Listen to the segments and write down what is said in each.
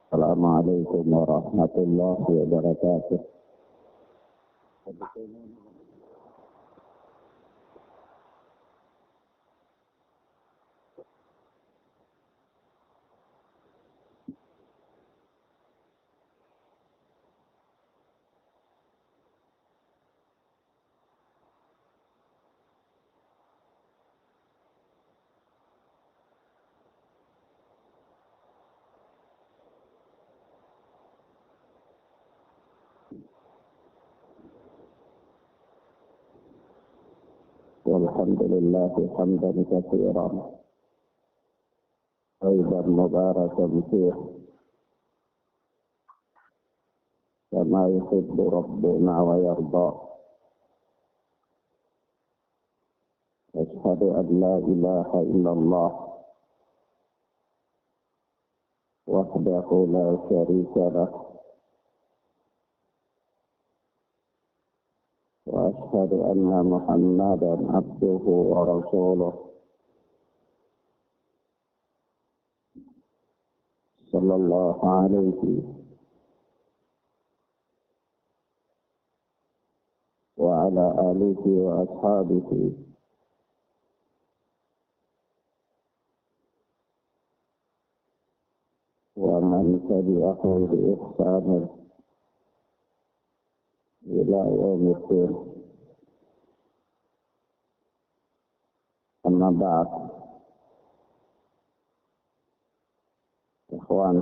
Assalamualaikum warahmatullahi wabarakatuh. Walhamdulillah hamdan katsiran tayyiban mubarakan fihi kama yuhibbu rabbuna wa yarda. Asyhadu an la ilaha illallah wahdahu la syarika lah wa asyhadu anna Muhammadan abduhu wa rasuluh sallallahu alaihi wa ala alihi wa ashabihi wa man tabi'ahu bi ihsan ila yaumiddin. Amma ba'd. Ikhwan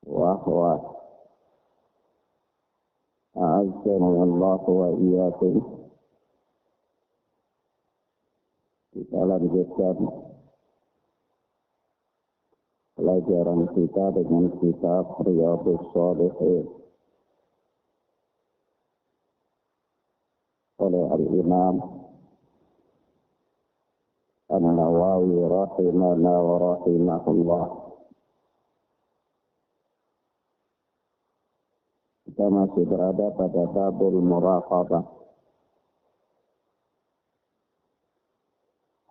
wa akhwat, a'azzani Allah wa iyyakum. Kita lanjutkan pelajaran kita dengan kitab Riyadhus Shalihin oleh Al-Imam An-Nawawi rahimahana wa rahimahullah. Kita masih berada pada babul muraqabah.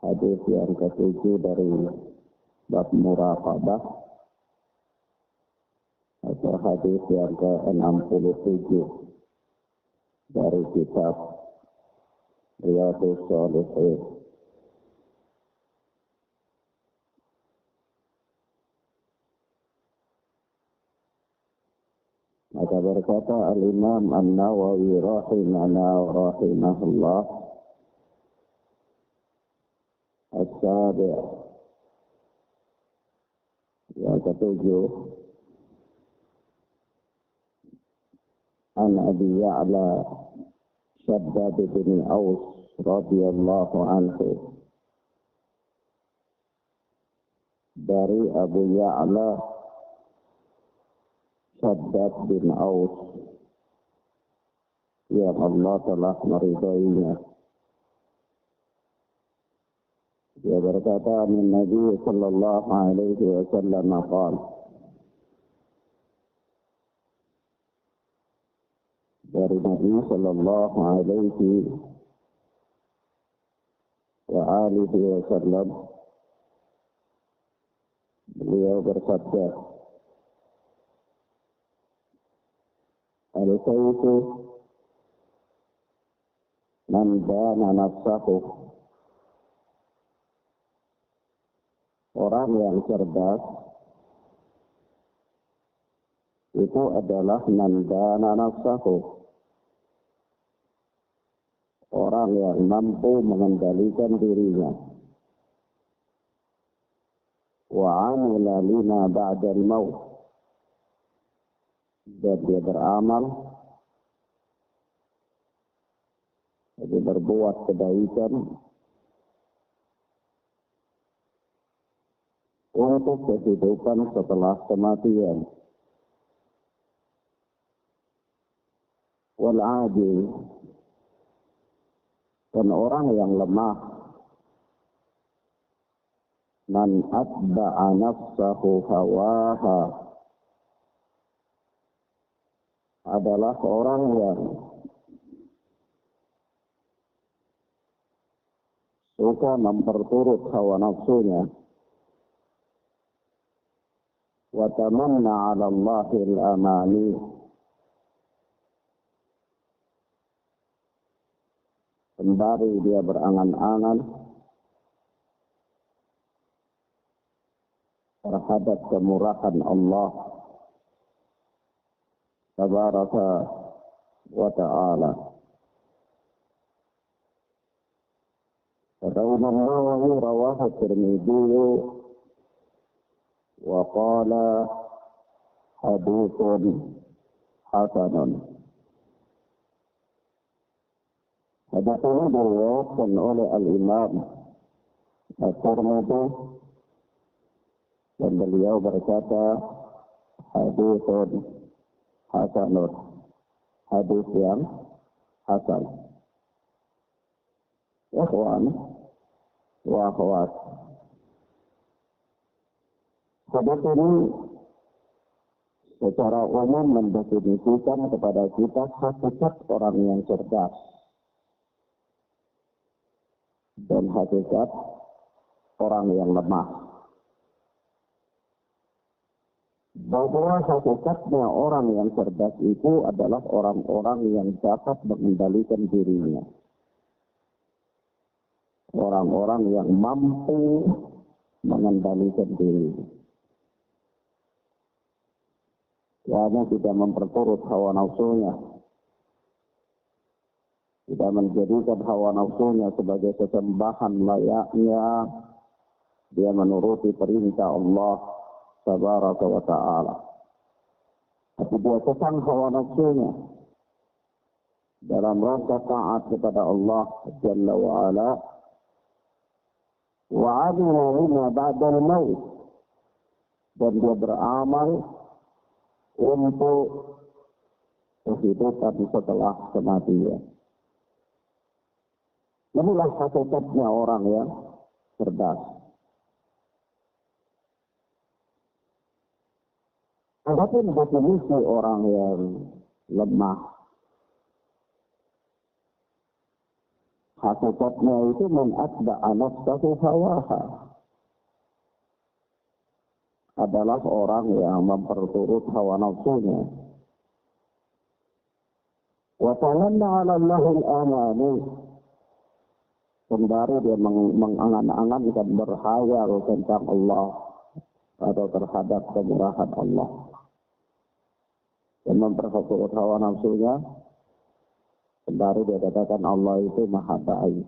Hadis yang ke-7 dari bab muraqabah atau hadis yang ke-67 dari kitab Riyadhus Shalihin. Maka berkata Al-Imam An-Nawawi rahimahana wa rahimahullah, as-sabi' yang ke-7, an Abi Ya'la Shaddad bin Aus radhiyallahu anhu, dari Abu Ya'la Shaddad bin Aus yang Allah telah meridainya. Dia berkata, min Nabi sallallahu alaihi wasallam qala, dari Nabi sallallahu alaihi wa alihi wasallam, beliau bersabda, al-sayyidu man dana nafsahu. Orang yang cerdas itu adalah man dana nafsahu, orang yang mampu mengendalikan dirinya. Wa 'amila lima ba'dal maut, dan dia beramal, jadi berbuat kebaikan untuk kehidupan setelah kematian. Wal 'ajiz, dan orang yang lemah, man atba'a nafsahu hawaha, adalah orang yang suka memperturut hawa nafsunya. wa tamanna 'ala Allahil amani. Sembari dia berangan-angan terhadap kemurahan Allah tabaraka wa ta'ala. Rawahu Nawawi rawahu Tirmidzi wa qala haditsun hasanun. Hadis ini diriwayatkan oleh Al-Imam At-Tirmidzi dan beliau berkata haditsun hasanun, hadis yang hasan. Ikhwan wa akhwat, hadis ini secara umum mendefinisikan kepada kita hakikat orang yang cerdas dan hakikat orang yang lemah. Bahwa hakikatnya orang yang cerdas itu adalah orang-orang yang dapat mengendalikan dirinya. Orang-orang yang mampu mengendalikan diri. Hanya tidak memperturut hawa nafsunya. Tidak menjadikan hawa nafsunya sebagai sesembahan layaknya. Dia menuruti perintah Allah tabaraka wa ta'ala. Tapi dia kekang hawa nafsunya dalam rangka taat kepada Allah Jalla wa Ala. Wa'adina lima ba'dal maut, dan dia beramal untuk kehidupan setelah kematian. Inilah hakikatnya orang yang cerdas. Adapun definisi orang yang lemah, hakikatnya itu man atba'a nafsahu hawaha, adalah orang yang memperturut hawa nafsunya. Wa tamanna 'ala Allahil amani, sembari dia mengangan-angankan berhayal tentang Allah atau terhadap kemurahan Allah. Dan memperturut hawa nafsunya, sembari dia katakan Allah itu maha baik.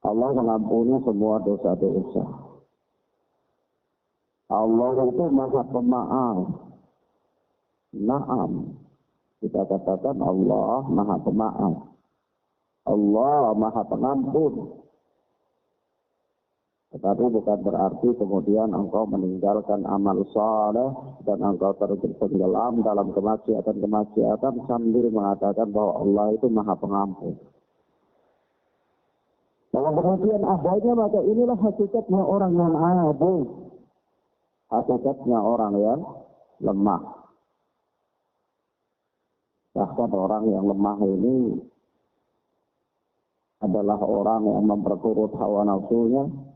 Allah mengampuni semua dosa-dosa. Allah itu maha pemaaf. Naam, kita katakan Allah maha pemaaf. Allah maha pengampun. Tetapi bukan berarti kemudian engkau meninggalkan amal saleh dan engkau tenggelam dalam kemaksiatan sambil mengatakan bahwa Allah itu maha pengampun. Kalau demikian adanya, maka inilah hakikatnya orang yang aduh. Hakikatnya orang yang lemah. Bahkan orang yang lemah ini adalah orang yang memperturut hawa nafsunya.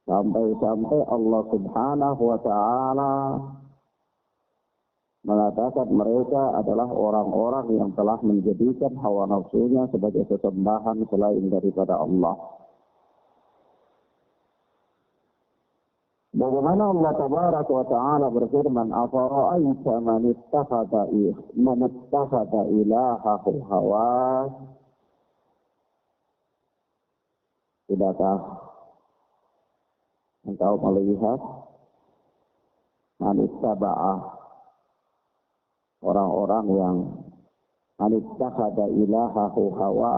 Sampai-sampai Allah Subhanahu wa ta'ala mengatakan mereka adalah orang-orang yang telah menjadikan hawa nafsunya sebagai sesembahan selain daripada Allah. Bagaimana Allah Tabaraka wa ta'ala berfirman, afara'aita man ittakhadha ilahahu hawa. Tidakkah engkau melihat man ittaba'a, orang-orang yang man ittakhadha ilahahu hawa,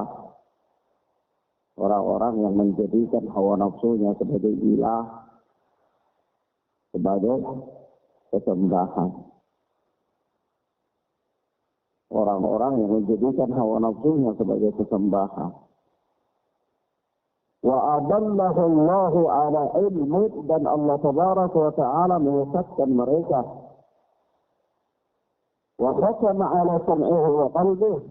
orang-orang yang menjadikan hawa nafsunya sebagai ilah, sebagai sesembahan. Orang-orang yang menjadikan hawa nafsunya sebagai sesembahan. Wa adallahu Allahu ala ilmi, dan Allah Tabaraka wa ta'ala menyesatkan mereka. Wa khatama ala sam'ihi wa qalbihi,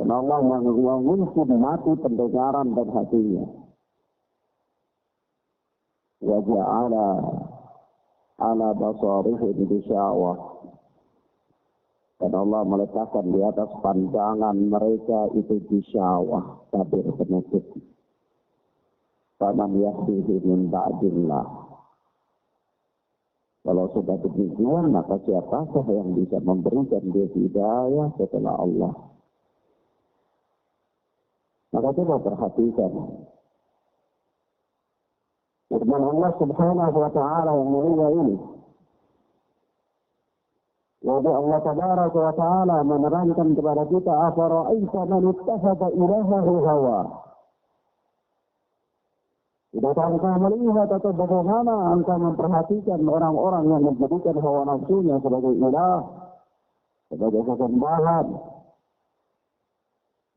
dan Allah mengunci mati pendengaran dan hatinya. wa ja'ala ala basarihim bisyawah, dan Allah meletakkan di atas pandangan mereka itu bisyawah, tabir penyakit. Faman yahdihi min ba'dillah. Kalau sudah demikian, maka siapakah yang bisa memberikan dia hidayah setelah Allah? Maka coba perhatikan firman Allah Subhanahu wa ta'ala yang mulia ini. Jadi Allah Tabaraka wa ta'ala menerangkan kepada kita, afara'aita man ittakhadha ilahahu hawa. Tidaklah engkau melihat atau bagaimana engkau memperhatikan orang-orang yang menjadikan hawa nafsunya sebagai ilah, sebagai sesembahan.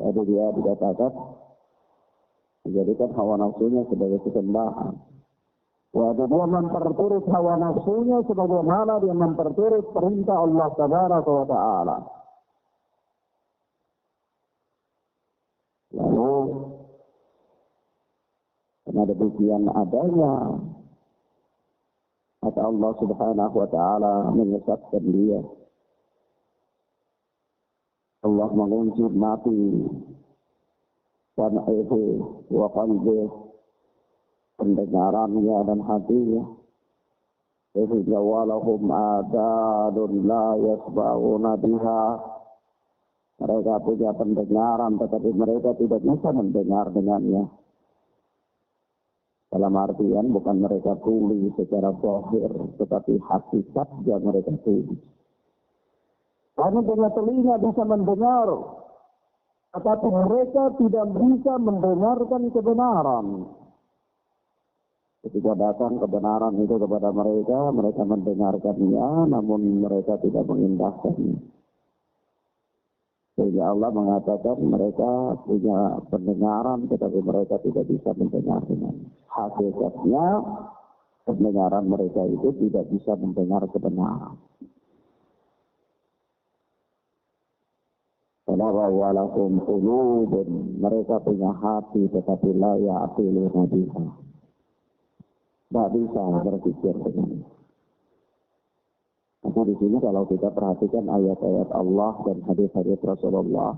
Jadi dia dikatakan menjadikan hawa nafsunya sebagai sesembahan. Waktu dia memperturut hawa nafsunya sebagaimana dia memperturut perintah Allah Tabaraka wa ta'ala. Lalu karena demikian adanya, maka Allah Subhanahu wa ta'ala menyesatkan dia. Allah mengunci mati sam'ihi wa qalbihi, pendengarannya dan hatinya. Sehingga walahum adadun la yasba'una biha. Mereka punya pendengaran tetapi mereka tidak bisa mendengar dengannya. Dalam artian bukan mereka tuli secara zahir, tetapi hakikatnya mereka tuli. Karena punya telinga bisa mendengar, tetapi mereka tidak bisa mendengarkan kebenaran. Ketika datang kebenaran itu kepada mereka, mereka mendengarkannya, namun mereka tidak mengindahkannya. Sehingga Allah mengatakan mereka punya pendengaran, tetapi mereka tidak bisa mendengarkannya. Hakikatnya, pendengaran mereka itu tidak bisa mendengar kebenaran. Walakum qulubun, mereka punya hati, tetapi la ya'qiluna biha. Tidak bisa berpikir dengan. Nah, di sini kalau kita perhatikan ayat-ayat Allah dan hadis-hadis Rasulullah,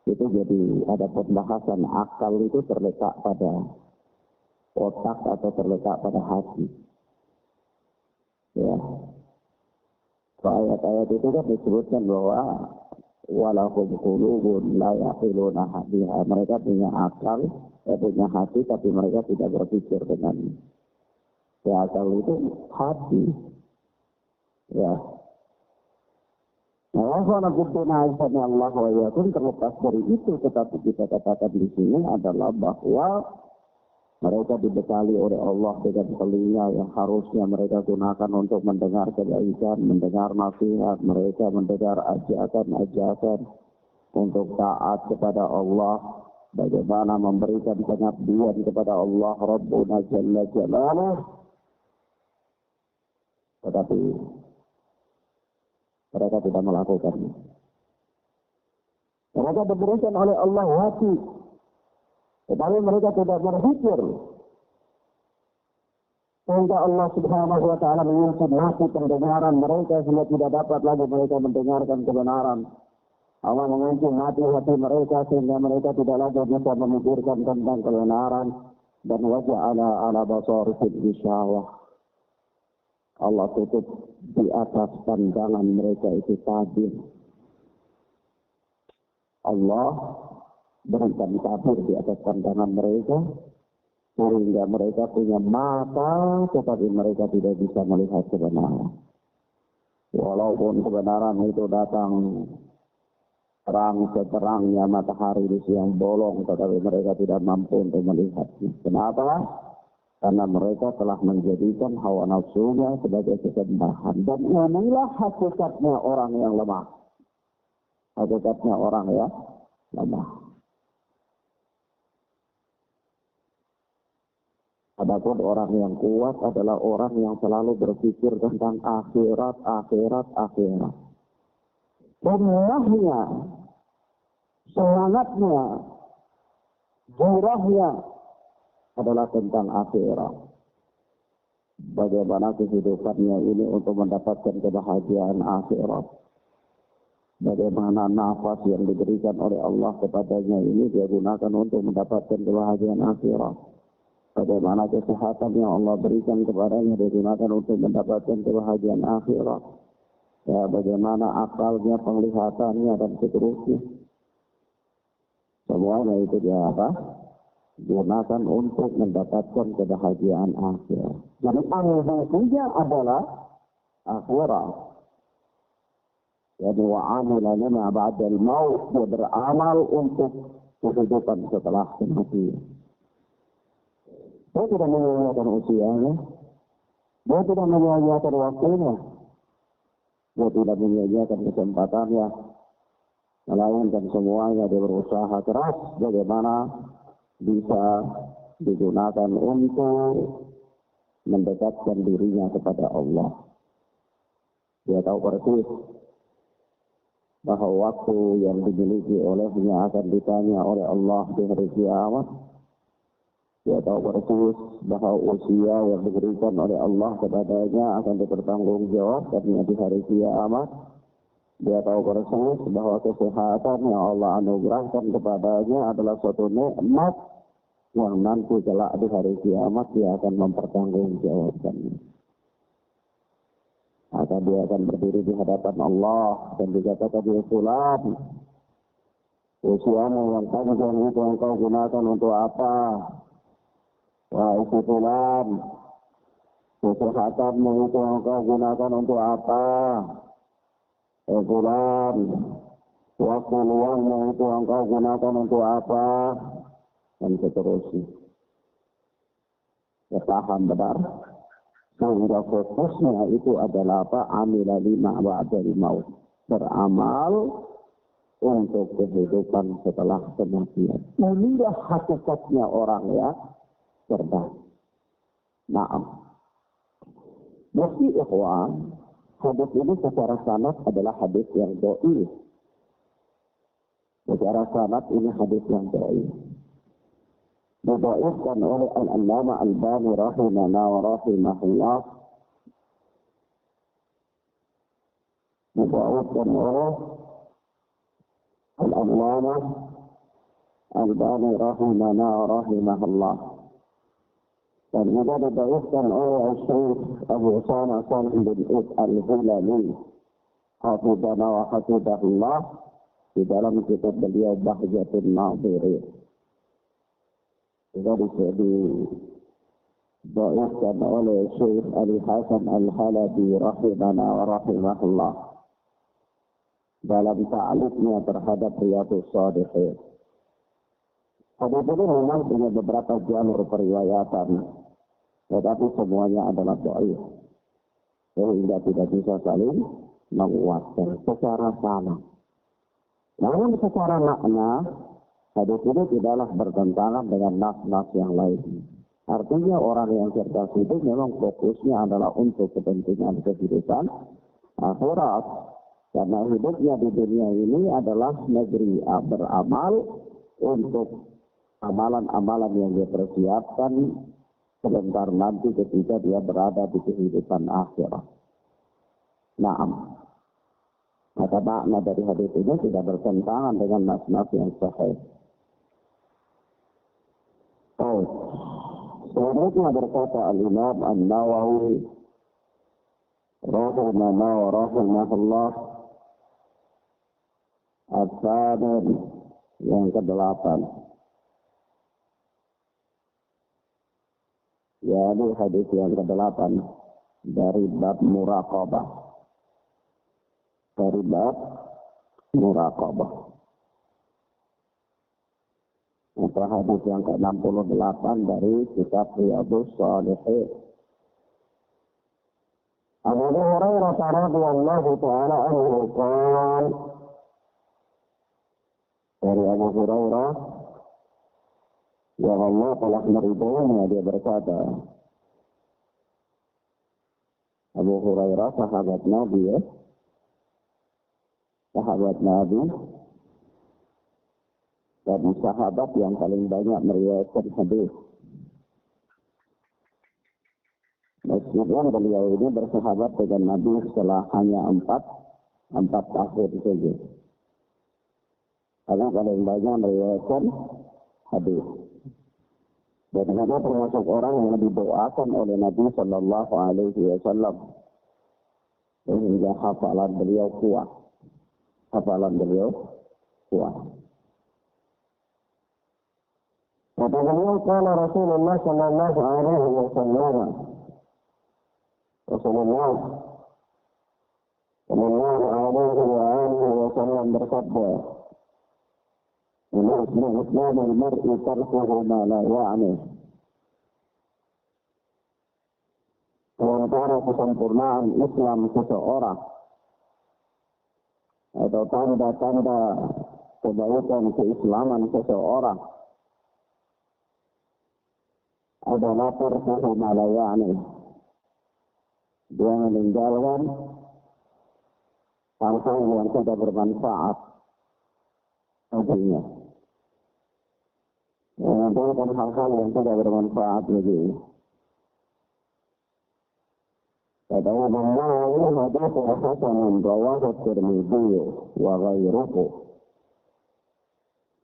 itu jadi ada pembahasan akal itu terletak pada otak atau terletak pada hati. Ya. Ayat-ayat itu kan disebutkan bahwa walakum qulubun la yaqiluna biha. Mereka punya akal, punya hati, tapi mereka tidak berpikir dengannya. Ya, akal itu hati. Ya. Nah, Allah wa yakun, terlepas dari itu, tetapi kita katakan di sini adalah bahwa mereka dibekali oleh Allah dengan telinga yang harusnya mereka gunakan untuk mendengar kebaikan, mendengar nasihat, mereka mendengar ajakan-ajakan untuk taat kepada Allah, bagaimana memberikan pengabdian kepada Allah Rabbuna Jalla Jalaluh. Tetapi mereka tidak melakukannya. Mereka diberikan oleh Allah hati, tetapi mereka tidak berpikir. Sehingga Allah Subhanahu wa ta'ala mengunci hati pendengaran mereka sehingga tidak dapat lagi mereka mendengarkan kebenaran. Allah mengunci hati mereka sehingga mereka tidak lagi bisa memikirkan tentang kebenaran. Dan waja'ala ala basarihim bisyawah. Allah tutup di atas pandangan mereka itu tabir. Allah berikan tabir di atas pandangan mereka, sehingga mereka punya mata, tetapi mereka tidak bisa melihat kebenaran. Walaupun kebenaran itu datang terang seterangnya matahari di siang bolong, tetapi mereka tidak mampu untuk melihatnya. Kenapa? Karena mereka telah menjadikan hawa nafsunya sebagai kesembahan. Dan inilah hakikatnya orang yang lemah. Hakikatnya orang yang lemah. Adapun orang yang kuat adalah orang yang selalu berpikir tentang akhirat. Semuanya, semangatnya, gairahnya adalah tentang akhirat. bagaimana kehidupannya ini untuk mendapatkan kebahagiaan akhirat. Bagaimana nafas yang diberikan oleh Allah kepadanya ini dia gunakan untuk mendapatkan kebahagiaan akhirat. Bagaimana kesehatan yang Allah berikan kepadanya dia gunakan untuk mendapatkan kebahagiaan akhirat. Ya, bagaimana akalnya, penglihatannya dan seterusnya. Semuanya itu dia apa? Gunakan untuk mendapatkan kebahagiaan akhirat. Jadi panggilannya adalah akhirat. Jadi wa'amila lima ba'dal maut, dia beramal untuk kehidupan setelah kematian. Dia tidak menyia-nyiakan usianya, dia tidak menyia-nyiakan waktunya, dia tidak menyia-nyiakan kesempatannya, melainkan semuanya dia berusaha keras bagaimana bisa digunakan untuk mendekatkan dirinya kepada Allah. Dia tahu persis bahwa waktu yang dimiliki olehnya akan ditanya oleh Allah di hari kiamat. Dia tahu persis bahwa usia yang diberikan oleh Allah kepadanya akan dipertanggungjawabkannya di hari kiamat. Dia tahu persis bahwa kesehatan yang Allah anugerahkan kepadanya adalah suatu nikmat yang nanti kelak di hari kiamat dia akan mempertanggungjawabkannya. Maka dia akan berdiri di hadapan Allah dan dikatakan dia fulan, usiamu yang panjang itu engkau gunakan untuk apa? Wahai fulan, kesehatanmu itu engkau gunakan untuk apa? Fulan, waktu luangmu itu engkau gunakan untuk apa? Dan seterusnya. Ya, paham benar. Sehingga fokusnya itu adalah apa? Amila lima ba'dal maut. Beramal untuk kehidupan setelah kematian. Inilah hakikatnya orang ya cerdas. Naam. Meski ikhwan, hadis ini secara sanad adalah hadis yang dhaif. Secara sanad ini hadis yang dhaif. Didhaifkan oleh Al-Allamah Al-Albani rahimahullah wa rahimahullah. Didhaifkan oleh Al-Allamah Al-Albani rahimahullah wa rahimahullah. Dan juga didhaifkan oleh Syekh Abu Usama Salim bin Ud Al-Hilali hafidhana wa hafidhahullah di dalam kitab beliau Bahjatun Nadhirin. Juga didhaifkan oleh Syekh Ali Hasan Al-Halabi rahimahana wa rahimahullah dalam ta'liqnya terhadap Riyadhus Shalihin. Hadis ini memang punya beberapa jalur periwayatan, tetapi semuanya adalah dhaif, sehingga tidak bisa saling menguatkan secara sama. Namun secara makna hadis ini tidaklah bertentangan dengan nas-nas yang lain. Artinya orang yang cerdas itu memang fokusnya adalah untuk kepentingan kehidupan akhirat. Karena hidupnya di dunia ini adalah negeri beramal untuk amalan-amalan yang dia persiapkan sebentar nanti ketika dia berada di kehidupan akhirat. Naam. Maka makna dari hadis ini tidak bertentangan dengan nas-nas yang sahih. Selanjutnya berkata Al-Imam An-Nawawi rahimahullah wa rahimahullah as-samin yang ke-8, yaitu hadis yang ke-8 dari bab muraqabah. Dari bab muraqabah. Itu hadis yang ke-68 dari kitab Riyadhus Shalihin. Abu Hurairah radhiyallahu ta'ala anhu qala, dari Abu Hurairah yang Allah telah meridhoinya, dia berkata, Abu Hurairah sahabat Nabi ya, sahabat Nabi dan sahabat yang paling banyak meriwayatkan hadis. Meskipun beliau ini bersahabat dengan Nabi setelah hanya 4 tahun saja. Karena paling banyak meriwayatkan hadis. Dan dia termasuk orang yang didoakan oleh Nabi Sallallahu Alaihi Wasallam sehingga hafalan beliau kuat. Kata beliau, kala Rasulullah Sallallahu Alaihi Wasallam, Rasulullah Sallallahu Alaihi Wasallam bersabda, Islam al-mar'i tarkuhu ma la ya'ni. Antara kesempurnaan Islam seseorang atau tanda-tanda kebaikan keislaman seseorang adalah tarkuhu ma la ya'ni. Dia meninggalkan hal-hal yang tidak bermanfaat baginya. Meninggalkan hal-hal yang tidak bermanfaat baginya. Kata Allah, ini hadis hasanun rawahu Tirmidzi wa ghairuhu.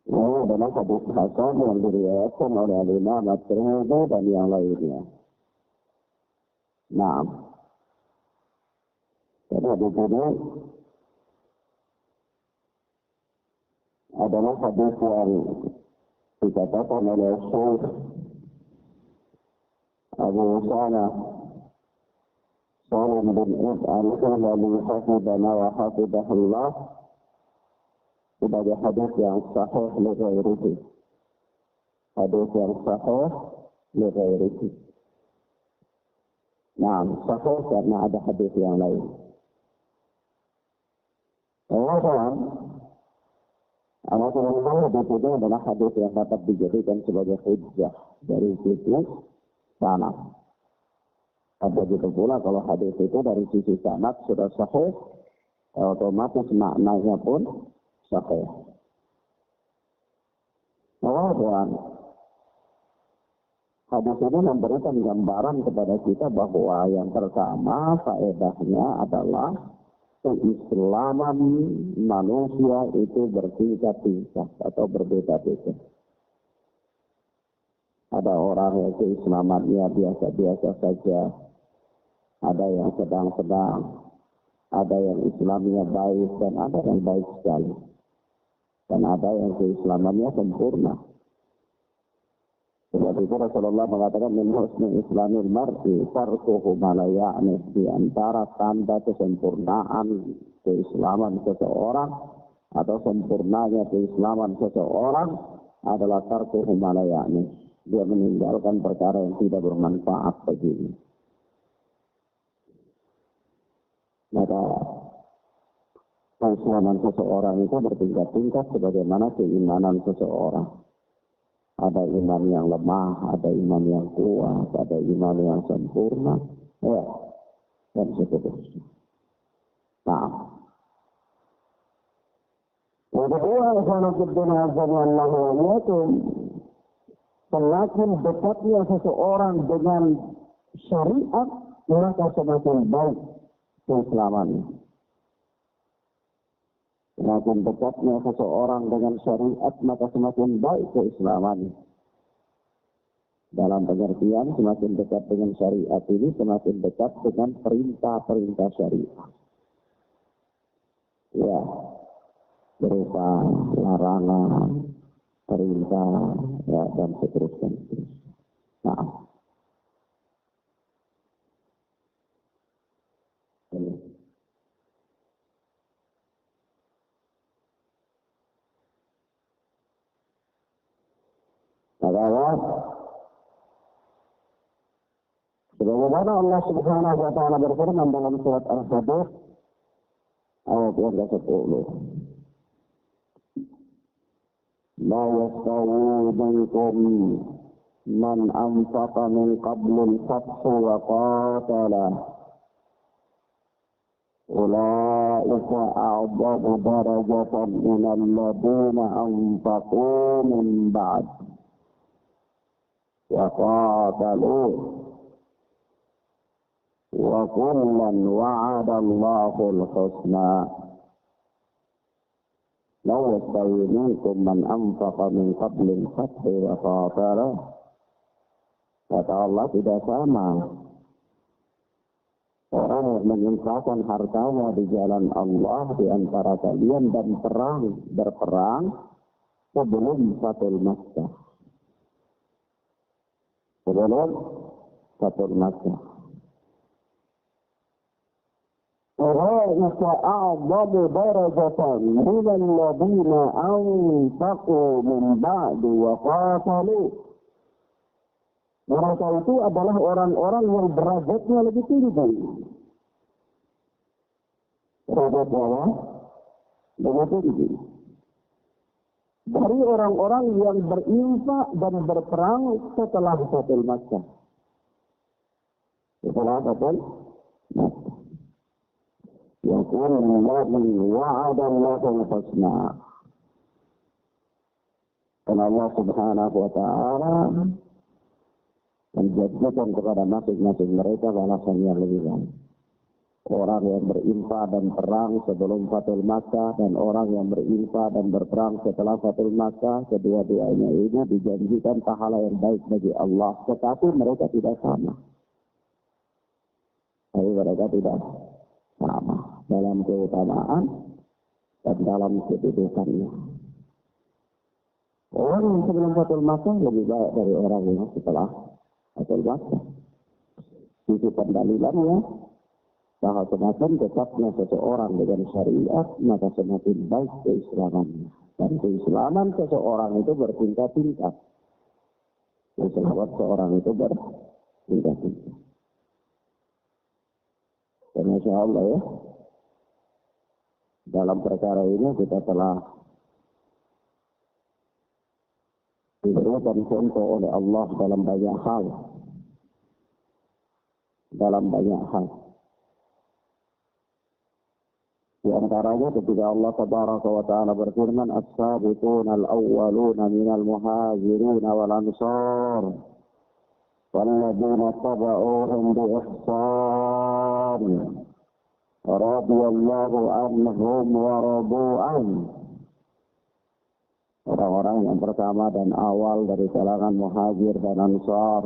Ini adalah hadis hasan yang diriwayatkan oleh Imam At-Tirmidzi dan yang lainnya. Nah, jadi hadis ini adalah hadis yang dikatakan oleh Syekh Abu Usama Salim bin Id al-Hilali hafidana wa hafidahullah sebagai hadis yang sahih li ghairihi. Hadis yang sahih li ghairihi. Nah, sahih karena ada hadis yang lain. Kemudian alhamdulillah hadis ini adalah hadis yang dapat dijadikan sebagai hujjah dari sisi sanad. Begitu pula kalau hadis itu dari sisi sanad sudah sahih, otomatis maknanya pun sahih. Kemudian hadis ini memberikan gambaran kepada kita bahwa yang pertama faedahnya adalah keislaman manusia itu bertingkat-tingkat atau berbeda-beda. Ada orang yang keislamannya biasa-biasa saja, ada yang sedang-sedang, ada yang Islamnya baik dan ada yang baik sekali, dan ada yang keislamannya sempurna. Sebab itu Rasulullah mengatakan min husni islamil mar'i tarkuhu ma la ya'ni. Di antara tanda kesempurnaan keislaman seseorang atau sempurnanya keislaman seseorang adalah tarkuhu ma la ya'ni. Dia meninggalkan perkara yang tidak bermanfaat baginya. Maka keislaman seseorang itu bertingkat-tingkat sebagaimana keimanan seseorang. Ada iman yang lemah, ada iman yang kuat, ada iman yang sempurna, ya, dan seterusnya. Nah, yang kedua, semakin dekatnya seseorang dengan syariat, maka semakin baik keislamannya. Semakin dekatnya seseorang dengan syariat, maka semakin baik keislamannya. Dalam pengertian, semakin dekat dengan syariat ini, semakin dekat dengan perintah-perintah syariat. Ya, berupa larangan, perintah, ya, dan seterusnya. Nah, sebagaimana Allah Subhanahu wa taala berfirman dalam surat Al-Hadid ayat yang ke-10. La yastawi minkum man anfaqa min qabl al-fath wa qatala. Ulaika a'zamu darajatan min alladhina anfaqu min ba'd wa qatalu. wa kullan wa'adallahu al-husna. La yastawi minkum man anfaqa min qabli al-fathi wa qatala. Kata Allah, tidak sama orang yang menginfakkan hartanya di jalan Allah di antara kalian dan berperang sebelum Fathul Makkah. Sebelum Fathul Makkah. Ulaika a'zamu darajatan min alladziina anfaqu min ba'du wa qatalu. Mereka itu adalah orang-orang yang derajatnya lebih tinggi. Derajatnya lebih tinggi dari orang-orang yang berinfak dan berperang setelah Fathul Makkah. Setelah Fathul Makkah. Yaqulu alladhi wa'adallahu al-husna. Dan Allah Subhanahu wa ta'ala menjanjikan kepada masing-masing mereka balasan yang lebih baik. Orang yang berinfak dan perang sebelum Fathul Makkah dan orang yang berinfak dan berperang setelah Fathul Makkah, kedua-duanya ini dijanjikan pahala yang baik bagi Allah, tetapi mereka tidak sama. Tapi mereka tidak sama dalam keutamaan dan dalam kedudukannya. Orang yang sebelum Fathul Makkah lebih baik dari orang yang setelah Fathul Makkah. Sisi pendalilannya, bahwa semakin tetapnya seseorang dengan syariat, maka semakin baik keislamannya. Dan keislaman seseorang itu bertingkat-tingkat. Keislaman seseorang itu bertingkat-tingkat. Dan Masya Allah ya, dalam perkara ini kita telah diberikan contoh oleh Allah dalam banyak hal. Dalam banyak hal. Di antaranya ketika Allah Tabaraka wa Ta'ala berfirman, As-sabiqun al-awwaluna minal muhajirin wal-ansar wal-ladina taba'uhum bi-ihsan radiyallahu anhum wa radu'an. Orang-orang yang pertama dan awal dari kalangan muhajir dan ansar,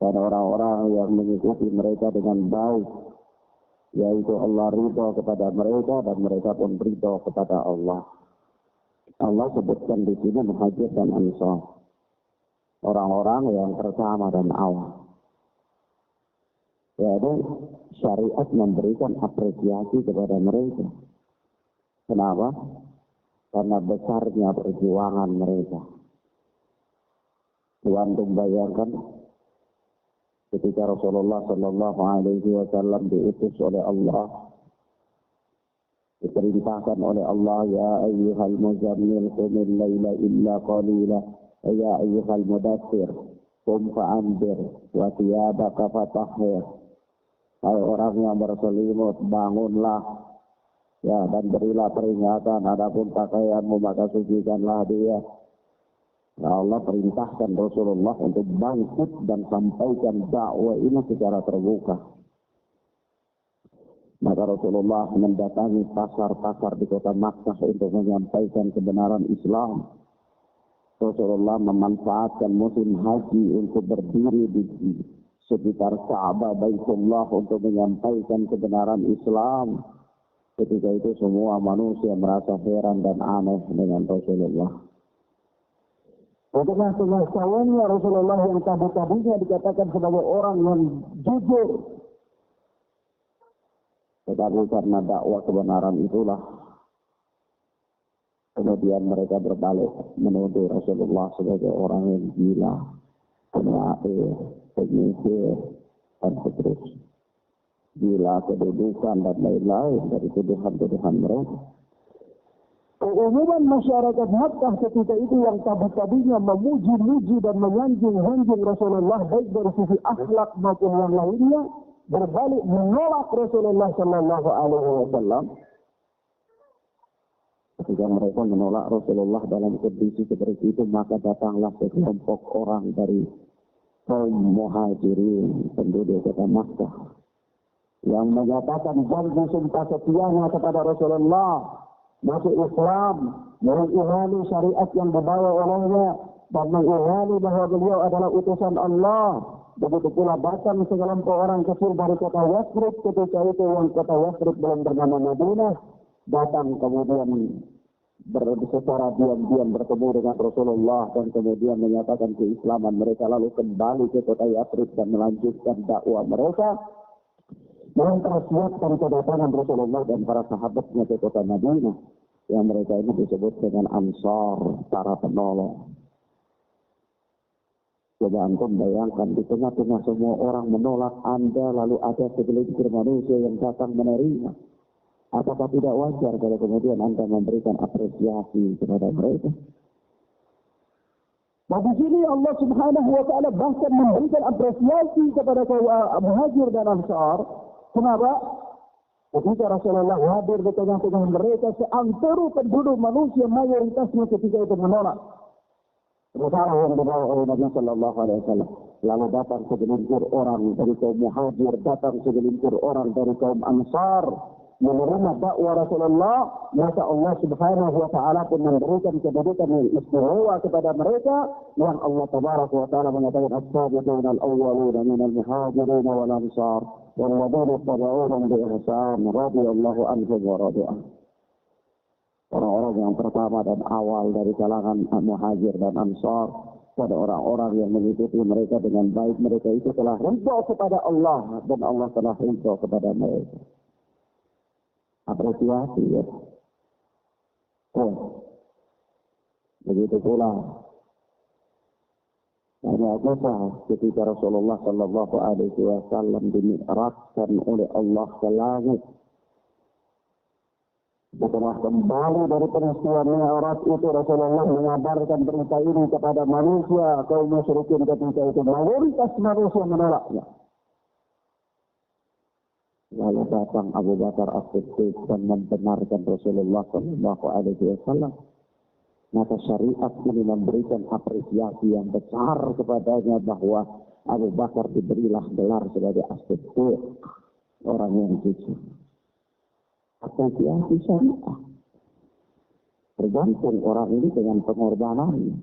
dan orang-orang yang mengikuti mereka dengan baik, yaitu Allah ridha kepada mereka dan mereka pun ridha kepada Allah. Allah sebutkan di sini muhajir dan ansar, orang-orang yang pertama dan awal. Jadi syariat memberikan apresiasi kepada mereka. Kenapa? Karena besarnya perjuangan mereka. Tuhan bayangkan ketika Rasulullah Sallallahu Alaihi Wasallam diutus oleh Allah, diperintahkan oleh Allah, ya ayyuhal muzammil qumil laila illa qalila, ya ayyuhal mudaththir qum fa'anzir wa thiyabaka fatahhir. Hai orang yang berselimut, bangunlah ya, dan berilah peringatan, adapun pakaianmu maka sucikanlah dia. Nah, Allah perintahkan Rasulullah untuk bangkit dan sampaikan dakwah ini secara terbuka. Maka Rasulullah mendatangi pasar-pasar di kota Makkah untuk menyampaikan kebenaran Islam. Rasulullah memanfaatkan musim haji untuk berdiri di sekitar Ka'bah Baitullah untuk menyampaikan kebenaran Islam. Ketika itu semua manusia merasa heran dan aneh dengan Rasulullah. Untuk tengah-tengahnya Rasulullah yang tadinya dikatakan sebagai orang yang jujur. Tetapi karena dakwah kebenaran itulah, kemudian mereka berbalik menuduh Rasulullah sebagai orang yang gila, penyair, penyihir, dan seterusnya. Gila, kedudukan, dan lain-lain dari tuduhan-tuduhan mereka. Keumuman masyarakat Makkah ketika itu yang tadinya memuji-muji dan menyanjung-sanjung Rasulullah baik dari sisi akhlak maupun yang lainnya, berbalik menolak Rasulullah Sallallahu Alaihi Wasallam. Ketika mereka menolak Rasulullah dalam kondisi seperti itu, maka datanglah sekelompok orang dari kaum Muhajirin penduduk kota Makkah yang menyatakan janji sumpah setianya kepada Rasulullah, masuk Islam, mengimani syariat yang dibawa olehnya, dan mengimani bahwa beliau adalah utusan Allah. Begitu pula datang segelompok orang kecil dari kota Yathrib ketika itu, yang kota Yathrib belum bernama Madinah, datang kemudian secara diam-diam bertemu dengan Rasulullah dan kemudian menyatakan keislaman mereka, lalu kembali ke kota Yathrib dan melanjutkan dakwah mereka, mempersiapkan kedatangan Rasulullah dan para sahabatnya ke kota Madinah, yang mereka ini disebut dengan Ansar, para penolong. Coba antum bayangkan, di tengah-tengah semua orang menolak Anda, lalu ada segelintir manusia yang datang menerima. Apakah tidak wajar kalau kemudian Anda memberikan apresiasi kepada mereka? Nah, di sini Allah Subhanahu wa taala bahkan memberikan apresiasi kepada kaum Muhajir dan Ansar. Kenapa? Ketika Rasulullah hadir di tengah-tengah mereka, seantero penduduk manusia mayoritasnya ketika itu menolak risalah yang dibawa oleh Nabi Sallallahu Alaihi Wasallam. Lalu datang segelintir orang dari kaum Muhajir, datang segelintir orang dari kaum Ansar menerima dakwah Rasulullah, maka Allah Subhanahu wa taala pun memberikan kedudukan yang istimewa kepada mereka, yang Allah Tabaraka wa taala mengatakan as-sabiqun al-awwalun minal muhajirin wal ansar wal ladzina tabi'uhum bi ihsan radhiyallahu anhum wa radu anhum. Orang-orang yang pertama dan awal dari kalangan Muhajir dan Ansar, pada orang-orang yang mengikuti mereka dengan baik, mereka itu telah ridha kepada Allah dan Allah telah ridha kepada mereka. Apresiasi ya. Begitu pula hanya kita ketika Rasulullah Sallallahu Alaihi Wasallam dimi'rajkan oleh Allah ke langit. Setelah kembali dari peristiwa Mi'raj itu, Rasulullah mengabarkan berita ini kepada manusia. Kaum musyrikin ketika itu mayoritas manusia menolaknya. Lalu datang Abu Bakar As-Siddiq dan membenarkan Rasulullah Sallallahu Alaihi Wasallam. Maka syariat ini memberikan apresiasi yang besar kepadanya, bahwa Abu Bakar diberilah gelar sebagai As-Siddiq, orang yang jujur. Apresiasi syariat tergantung orang ini dengan pengorbanannya.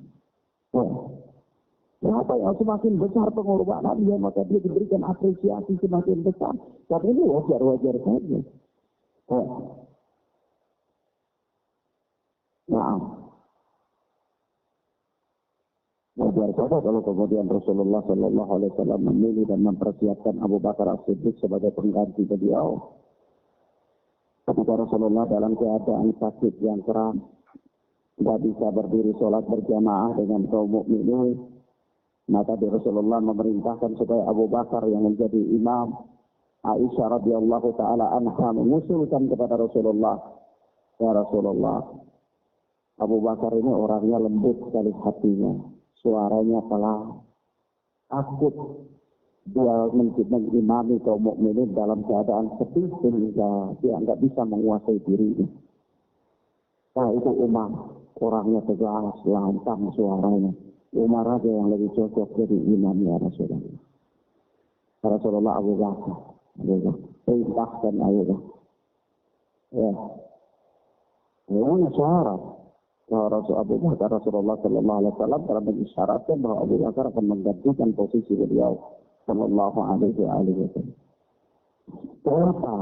Berapa yang semakin besar pengorbanannya, maka dia diberikan apresiasi semakin besar. Dan ini wajar-wajar saja. Nah, wajar saja kalau kemudian Rasulullah Sallallahu Alaihi Wasallam memilih dan mempersiapkan Abu Bakar As-Siddiq sebagai pengganti beliau. Ketika Rasulullah dalam keadaan sakit yang keras, tidak bisa berdiri sholat berjamaah dengan kaum mukminin, maka Rasulullah memerintahkan supaya Abu Bakar yang menjadi imam. Aisyah radhiyallahu taala anha mengusulkan kepada Rasulullah, ya Rasulullah, Abu Bakar ini orangnya lembut sekali hatinya, suaranya pelan, takut dia mengimami kaum mukminin dalam keadaan sepi sehingga dia tidak bisa menguasai dirinya. Nah, itu Umar, orangnya tegas, lantang suaranya. Umar aja yang lebih cocok jadi imamnya Rasulullah. Rasulullah Abu Bakar, perintahkan Abu Bakar. Ya, ini syarat. Abu Bakar Rasulullah Sallallahu Alaihi Wasallam telah mengisyaratkan bahwa Abu Bakar akan menggantikan posisi beliau Sallallahu Alaihi Wasallam. Kenapa?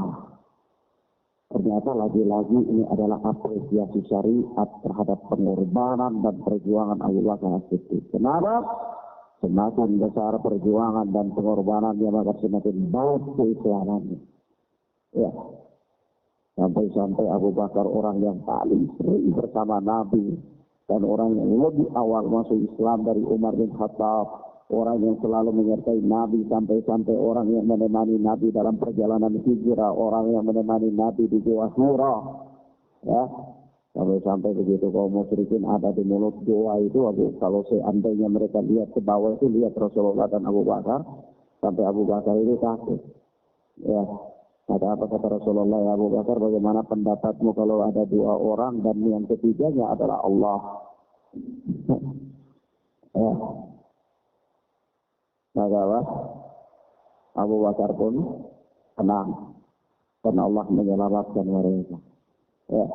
Ternyata lagi-lagi ini adalah apresiasi syariat terhadap pengorbanan dan perjuangan Abu Bakar As-Siddiq. Kenapa? Semakin besar perjuangan dan pengorbanannya, maka semakin baik keislamannya. Ya. Sampai-sampai Abu Bakar orang yang paling sering bersama Nabi dan orang yang lebih awal masuk Islam dari Umar bin Khattab, orang yang selalu menyertai Nabi, sampai-sampai orang yang menemani Nabi dalam perjalanan hijrah, orang yang menemani Nabi di Gua Hira, ya, sampai-sampai begitu kaum musyrikin ada di mulut gua itu, kalau seandainya mereka lihat ke bawah itu, lihat Rasulullah dan Abu Bakar, sampai Abu Bakar itu takut, ya. Ada apa kata Rasulullah, ya Abu Bakar, bagaimana pendapatmu kalau ada dua orang dan yang ketiganya adalah Allah? Ya. Maka Abu Bakar pun tenang. Karena Allah menyelamatkan mereka. Ya.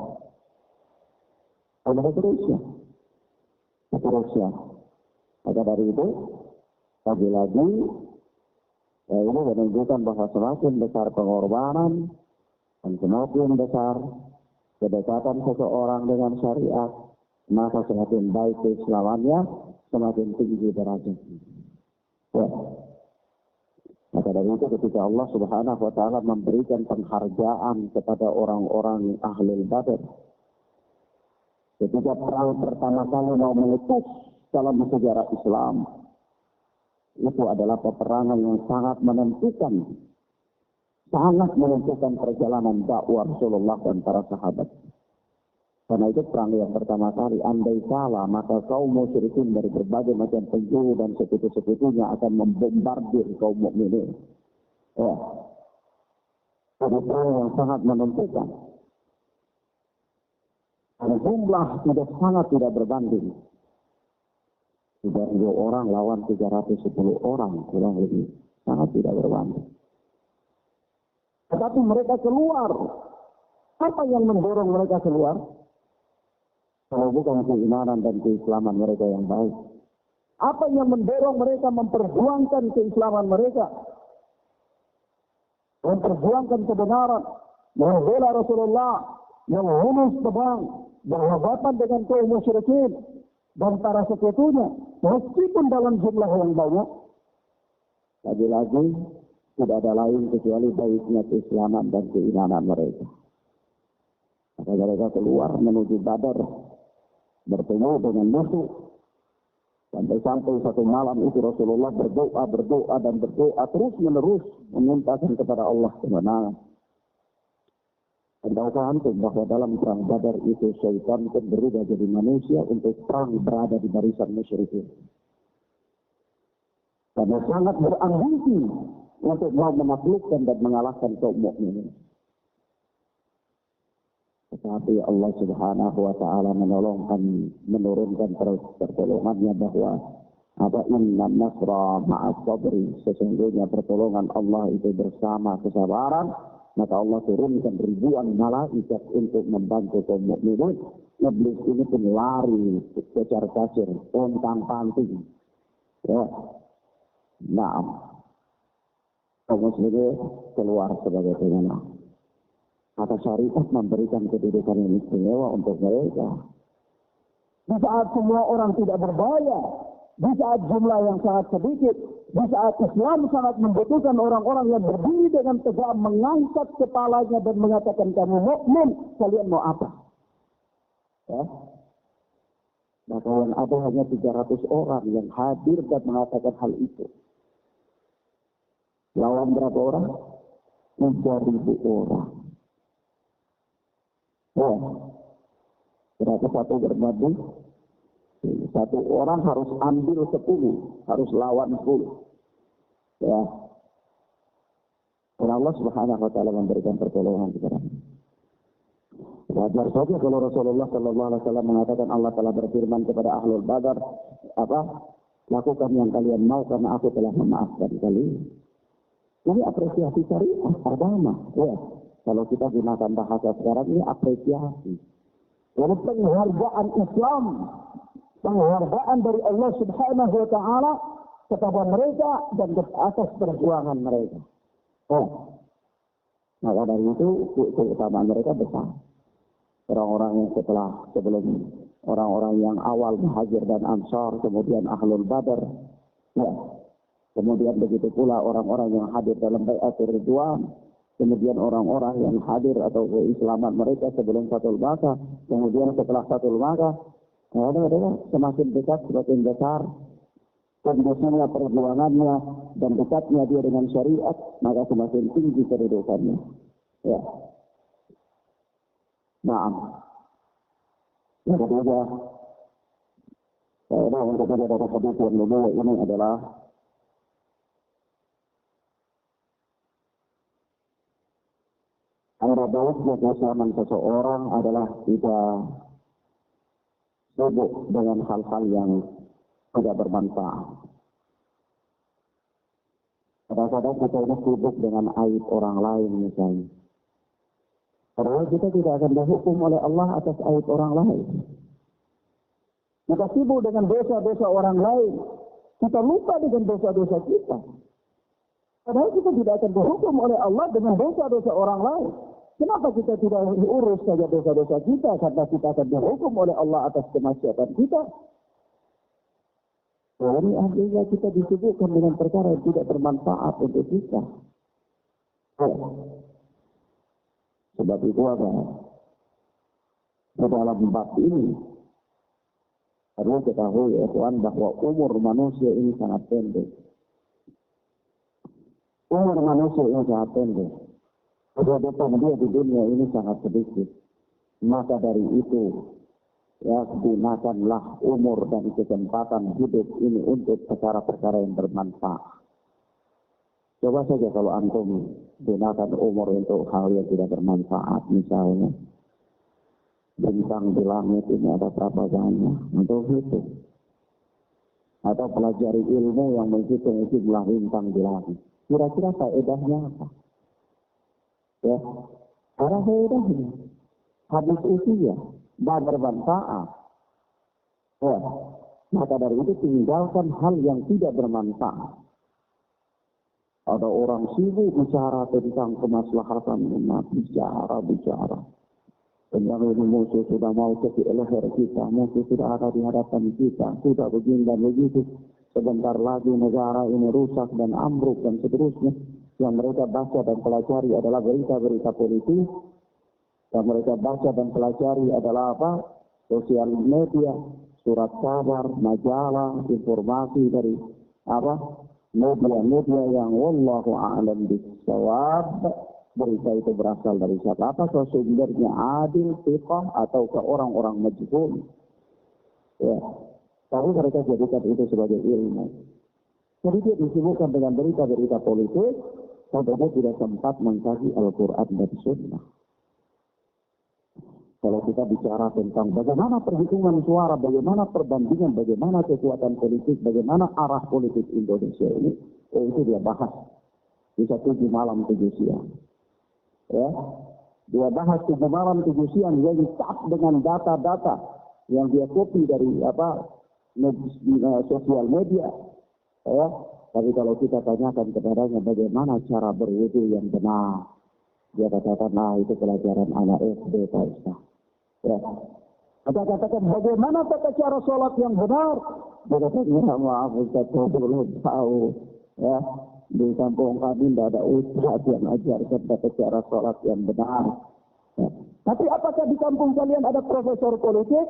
Dan seterusnya. Maka dari itu, lagi-lagi, ini menunjukkan bahwa semakin besar pengorbanan dan semakin besar kedekatan seseorang dengan syariat, maka semakin baik keislamannya, semakin tinggi derajatnya. Ya. Maka dari itu ketika Allah Subhanahu wa Ta'ala memberikan penghargaan kepada orang-orang Ahlul Badar, ketika perang pertama kali mau meletus dalam sejarah Islam, itu adalah peperangan yang sangat menentukan perjalanan dakwah Rasulullah dan para sahabat. Karena itu perang yang pertama kali, andai salah, maka kaum musyrikin dari berbagai macam penjuru dan sekutu-sekutunya akan membombardir kaum mukminin. Ya. Jadi perang yang sangat menentukan. Karena jumlah sudah sangat tidak berbanding. 3.000 orang lawan 310 orang, kurang lebih. Sangat tidak berbanding. Tetapi mereka keluar. Apa yang mendorong mereka keluar? Kalau bukan keimanan dan keislaman mereka yang baik. Apa yang mendorong mereka memperjuangkan keislaman mereka? Memperjuangkan kebenaran. Membela Rasulullah. Yang lulus pedang. Berhadapan dengan kaum musyrikin. Dan para sekutunya. Meskipun dalam jumlah yang banyak. Lagi-lagi tidak ada lain kecuali baiknya keislaman dan keimanan mereka. Maka mereka keluar menuju Badar. Bertemu dengan musuh. Sampai satu malam itu Rasulullah berdoa terus menerus memintakan kepada Allah kemenangan. Dan tahukah antum bahwa dalam perang Badar itu syaitan pun berubah jadi manusia untuk perang berada di barisan musyrikin. Karena sangat berambisi untuk mau menaklukkan dan mengalahkan kaum mukminin. Tetapi Allah Subhanahu wa Ta'ala menurunkan pertolongannya bahwa inna nasra ma'as sabri, sesungguhnya pertolongan Allah itu bersama kesabaran. Maka Allah turunkan ribuan malaikat untuk membantu kaum mukminin. Iblis ini pun lari kecar-kacir, pontang-panting. Ya. Nah, kaum muslimin keluar sebagai pemenang. Maka syariat memberikan kedudukan yang istimewa untuk mereka. Di saat semua orang tidak berdaya, di saat jumlah yang sangat sedikit, di saat Islam sangat membutuhkan orang-orang yang berdiri dengan tegak, mengangkat kepalanya dan mengatakan, kamu mukmin, kalian mau apa? Ya. Maka yang ada hanya 300 orang yang hadir dan mengatakan hal itu. Lawan berapa orang? 3.000 orang. Ya. Berapa satu berbanding? Satu orang harus ambil 10, harus lawan 10. Ya. Dan Allah Subhanahu wa Ta'ala memberikan pertolongan kepada kita. Wajar saja kalau Rasulullah sallallahu alaihi wasallam mengatakan Allah telah berfirman kepada Ahlul Badar, lakukan yang kalian mau karena aku telah memaafkan kalian. Ini apresiasi syariat agama. Ya. Kalau kita gunakan bahasa sekarang ini apresiasi. Ini penghargaan Islam. Penghargaan dari Allah Subhanahu wa Ta'ala kepada mereka dan atas perjuangan mereka. Maka dari itu keutamaan mereka besar. Orang-orang yang sebelum orang-orang yang awal Muhajir dan Ansar, kemudian Ahlul Badar. Ya. Kemudian begitu pula orang-orang yang hadir dalam Bai'atul Ridwan. Kemudian orang-orang yang hadir atau keislaman mereka sebelum Fathul Makkah. Kemudian setelah Fathul Makkah. Semakin dekat, semakin besar kondisinya, perjuangannya, dan dekatnya dia dengan syariat, maka semakin tinggi kedudukannya. Ya. Naam. Yang ketiga, yang ketiga dari hadis yang kedua ini adalah antara baiknya keislaman seseorang adalah tidak sibuk dengan hal-hal yang tidak bermanfaat. Kadang-kadang kita ini sibuk dengan aib orang lain misalnya. Padahal kita tidak akan dihukum oleh Allah atas aib orang lain. Kita sibuk dengan dosa-dosa orang lain. Kita lupa dengan dosa-dosa kita. Padahal kita tidak akan dihukum oleh Allah dengan dosa-dosa orang lain. Kenapa kita tidak urus saja dosa-dosa kita? Karena kita akan dihukum oleh Allah atas kemaksiatan kita. Ini artinya kita disibukkan dengan perkara yang tidak bermanfaat untuk kita. Sebab itu apa? Di dalam bab ini perlu ketahui ya Tuhan bahwa umur manusia ini sangat pendek. Umur manusia ini sangat pendek. Kehidupan dia di dunia ini sangat sedikit. Maka dari itu, ya gunakanlah umur dan kesempatan hidup ini untuk perkara-perkara yang bermanfaat. Coba saja kalau antum gunakan umur untuk hal yang tidak bermanfaat, misalnya bintang di langit ini ada berapa banyak untuk itu, atau pelajari ilmu yang menghitung jumlah bintang di langit. Kira-kira faedahnya apa? Ya, karena faedahnya habis usia dan bermanfaat. Ya, maka dari itu tinggalkan hal yang tidak bermanfaat. Ada orang sibuk bicara tentang kemaslahatan umat, bicara. Tentang ini musuh sudah mau ke leher kita, musuh sudah ada di hadapan kita, sudah begini dan begitu. Sebentar lagi negara ini rusak dan ambruk dan seterusnya. Yang mereka baca dan pelajari adalah berita-berita politik. Yang mereka baca dan pelajari adalah apa? Sosial media, surat kabar, majalah, informasi dari apa? Media-media yang wallahu a'lam bishawab. Berita itu berasal dari siapa? Apakah sumbernya adil, thiqah, atau ke orang-orang majhul? Ya. Tapi mereka jadikan itu sebagai ilmu. Jadi dia disibukkan dengan berita-berita politik, sampai dia tidak sempat mengkaji Al-Quran dan Sunnah. Kalau kita bicara tentang bagaimana perhitungan suara, bagaimana perbandingan, bagaimana kekuatan politik, bagaimana arah politik Indonesia ini, itu dia bahas. Bisa 7 malam 7 siang. Ya, dia bahas 7 malam 7 siang, dia dicap dengan data-data yang dia copy dari sosial media. Ya, tapi kalau kita tanyakan kepadanya bagaimana cara berwudu yang benar, dia katakan, itu pelajaran anak SD Pak Ustaz. Ya. Kita katakan bagaimana tata cara sholat yang benar, dia katakan, maaf Ustaz, saya belum tahu. Ya, di kampung kami tidak ada ustaz yang ajarkan tata cara sholat yang benar. Ya. Tapi apakah di kampung kalian ada profesor politik?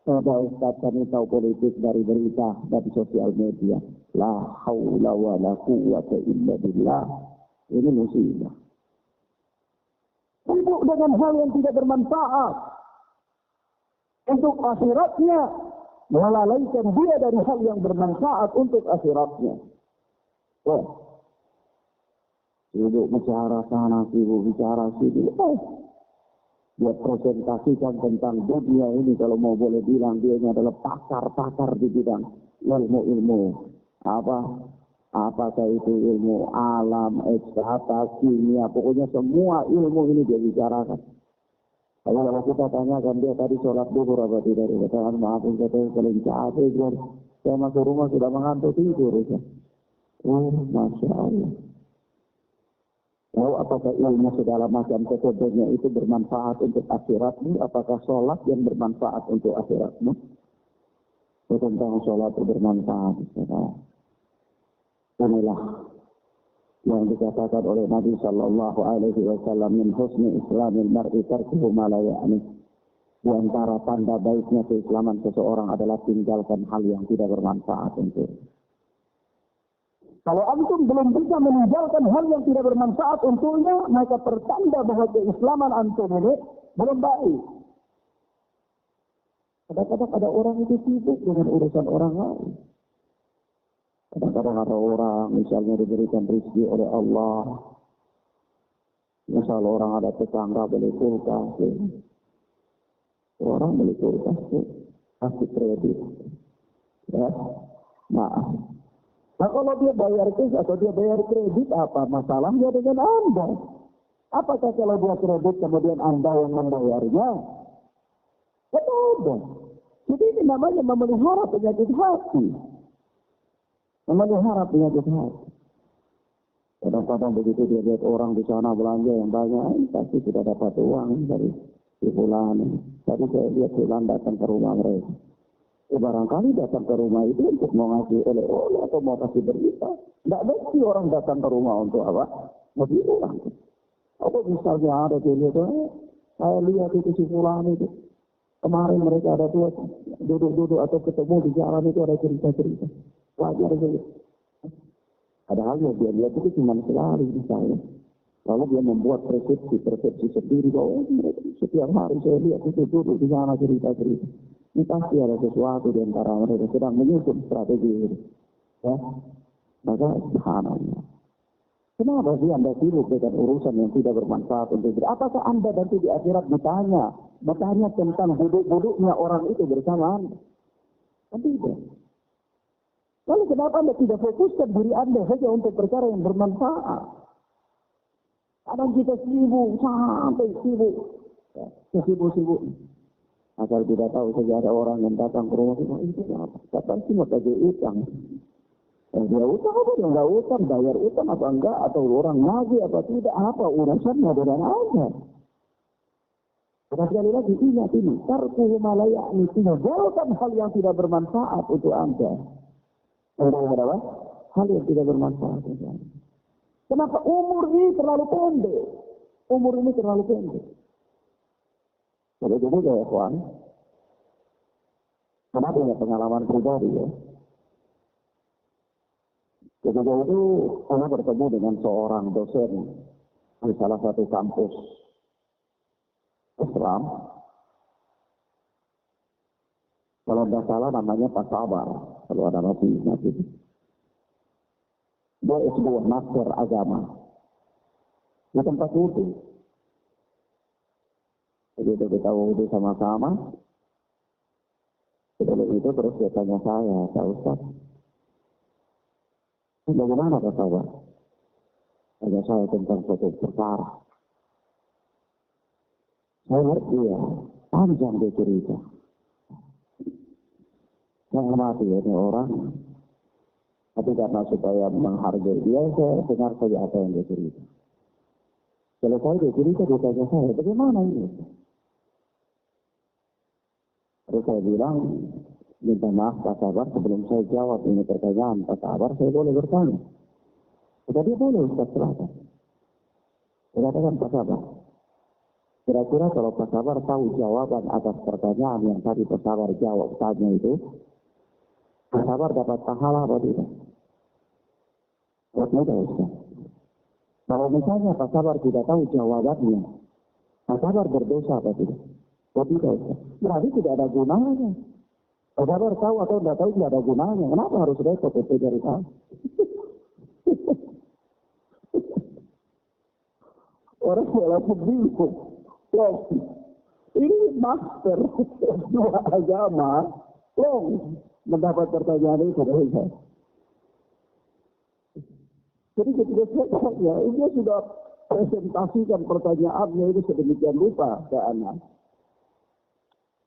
Ada Ustaz, kami tahu politik dari berita, dari sosial media. La haula wa la quwwata illa billah. Ini musibah. Sibuk dengan hal yang tidak bermanfaat. Untuk akhiratnya, melalaikan dia dari hal yang bermanfaat untuk akhiratnya. Sibuk bicara sana, sibuk bicara sini. Dia presentasikan tentang dunia ini, kalau mau boleh bilang dia ini adalah pakar-pakar di bidang ilmu-ilmu. Apakah itu ilmu alam, ekstata, kimia, pokoknya semua ilmu ini dia bicarakan. Kalau kita tanyakan dia tadi sholat duhur apa tidak, dia katakan maaf saya paling capek, saya masuk rumah sudah mengantuk tidur. Masya Allah. Lalu apakah ilmu segala macam metodenya itu bermanfaat untuk akhiratmu? Apakah sholat yang bermanfaat untuk akhiratmu? Tentang sholat itu bermanfaat. Inilah yang dikatakan oleh Nabi Sallallahu Alaihi Wasallam, min husni islamil mar'i tarkuhu ma la ya'ni. Di antara tanda baiknya keislaman seseorang adalah tinggalkan hal yang tidak bermanfaat untuk. Kalau antum belum bisa meninggalkan hal yang tidak bermanfaat untuknya, maka pertanda bahwa keislaman antum ini belum baik. Kadang-kadang ada orang itu sibuk dengan urusan orang lain. Kadang-kadang ada orang misalnya diberikan rezeki oleh Allah. Misalnya orang ada tetangga beli kulkas. Orang beli kulkas, kasih kredit. Ya, maaf. Nah kalau dia bayar cash atau dia bayar kredit, apa masalahnya dengan Anda? Apakah kalau dia kredit kemudian Anda yang membayarnya? Tidak. Jadi ini namanya memelihara penyakit hati. Memelihara penyakit hati. Kadang-kadang begitu dia lihat orang di sana belanja yang banyak, pasti tidak dapat uang dari si fulan. Tadi saya lihat fulan datang ke rumah mereka. Barangkali datang ke rumah itu untuk mau ngasih oleh-oleh atau mau kasih berita. Tidak mesti orang datang ke rumah untuk apa? Ngasih uang. Apa misalnya ada dia lihat, saya lihat itu si fulan itu. Kemarin mereka ada tuh duduk-duduk atau ketemu di jalan itu ada cerita-cerita. Wajar saja. Padahal yang dia lihat itu cuma sekali misalnya. Lalu dia membuat persepsi sendiri bahwa setiap hari saya lihat itu duduk di sana cerita-cerita. Ini pasti ada sesuatu di antara mereka sedang menyusun strategi itu. Ya, maka subhanallah. Kenapa sih Anda sibuk dengan urusan yang tidak bermanfaat untuk diri? Apakah Anda nanti di akhirat bertanya tentang duduk-duduknya orang itu bersama Anda? Kan tidak. Lalu kenapa Anda tidak fokuskan diri Anda saja untuk perkara yang bermanfaat? Kadang kita sibuk, sampai sibuk. Ya, sibuk-sibuk. Asal tidak tahu saja ada orang yang datang ke rumah itu apa? Kapan sih mau tagih utang? Dia utang apa? Dia nggak utang, bayar utang apa enggak? Atau orang ngaji apa tidak? Apa urusannya dengan Anda? Sekali lagi ingat ini, tarkuhu ma la ya'ni, tinggalkan hal yang tidak bermanfaat untuk Anda. Apa? Hal yang tidak bermanfaat untuk Anda. Kenapa umur ini terlalu pendek? Umur ini terlalu pendek. Jadi ya kawan, karena punya pengalaman pribadi ya. Ketika itu saya bertemu dengan seorang dosen di salah satu kampus Islam. Kalau tidak salah namanya Pak Sabar, kalau ada nanti. Dia S2 master agama di tempat wudhu. Begitu kita wudhu sama-sama, setelah itu terus dia tanya saya, Pak Ustaz, bagaimana Pak Sabar? Tanya saya tentang suatu perkara. Saya ngerti ya, panjang dia cerita. Yang mati ini orang, tapi karena supaya menghargai dia, saya dengar saja apa yang dia cerita. Selesai dia cerita, dia tanya saya, bagaimana ini? Terus saya bilang, minta maaf Pak Sabar, sebelum saya jawab ini pertanyaan Pak Sabar, saya boleh bertanya. Kata dia boleh Ustaz, silakan. Saya katakan Pak Sabar, kira-kira kalau Pak Sabar tahu jawaban atas pertanyaan yang tadi Pak Sabar jawab tanya itu, Pak Sabar dapat pahala atau tidak? Tidak Ustaz. Kalau misalnya Pak Sabar tidak tahu jawabannya, Pak Sabar berdosa atau tidak? Tidak Ustaz. Berarti tidak ada gunanya. Pak Sabar tahu atau tidak tahu tidak ada gunanya. Kenapa harus repot itu dari tahu? Orang walaupun bingung. Ini master dua agama. Mendapat pertanyaan itu dari saya. Jadi ketika saya tanya, dia sudah presentasikan pertanyaannya itu sedemikian rupa ke anak.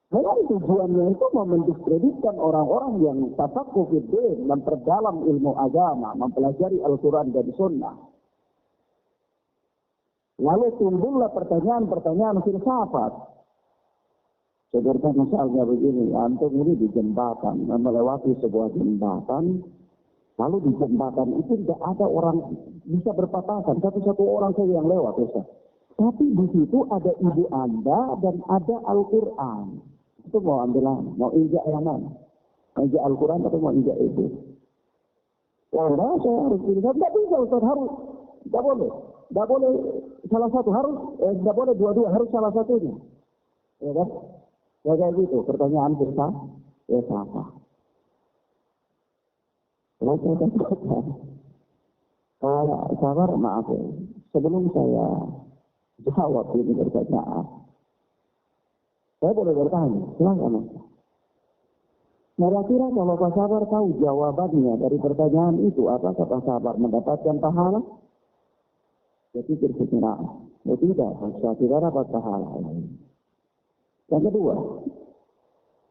Memang tujuannya itu mau mendiskreditkan orang-orang yang tafaqquh fid din, memperdalam ilmu agama, mempelajari Al-Quran dan Sunnah. Lalu timbullah pertanyaan-pertanyaan filsafat. Seperti misalnya begini, antum ini di jembatan, melewati sebuah jembatan, lalu di jembatan itu tidak ada orang bisa berpapasan, satu-satu orang saja yang lewat. Ustaz. Tapi di situ ada ibu Anda dan ada Al-Quran. Itu mau ambil mana? Mau injak yang mana? Injak Al-Quran atau mau injak itu? Wah, saya harus pilih. Tidak bisa Ustaz, harus. Tidak boleh. Tidak boleh salah satu, harus. Tidak boleh dua-dua, harus salah satunya. Ya kan? Ya kayak gitu, pertanyaan kita. Ya sama. Kalau saya katakan, Sabar maaf ya, sebelum saya jawab ini pertanyaan, saya boleh bertanya, silakan. Kira-kira kalau Pak Sabar tahu jawabannya dari pertanyaan itu, apakah Pak Sabar mendapatkan pahala? Saya pikir sekiranya. Ya tidak, saya kira dapat pahala. Yang kedua,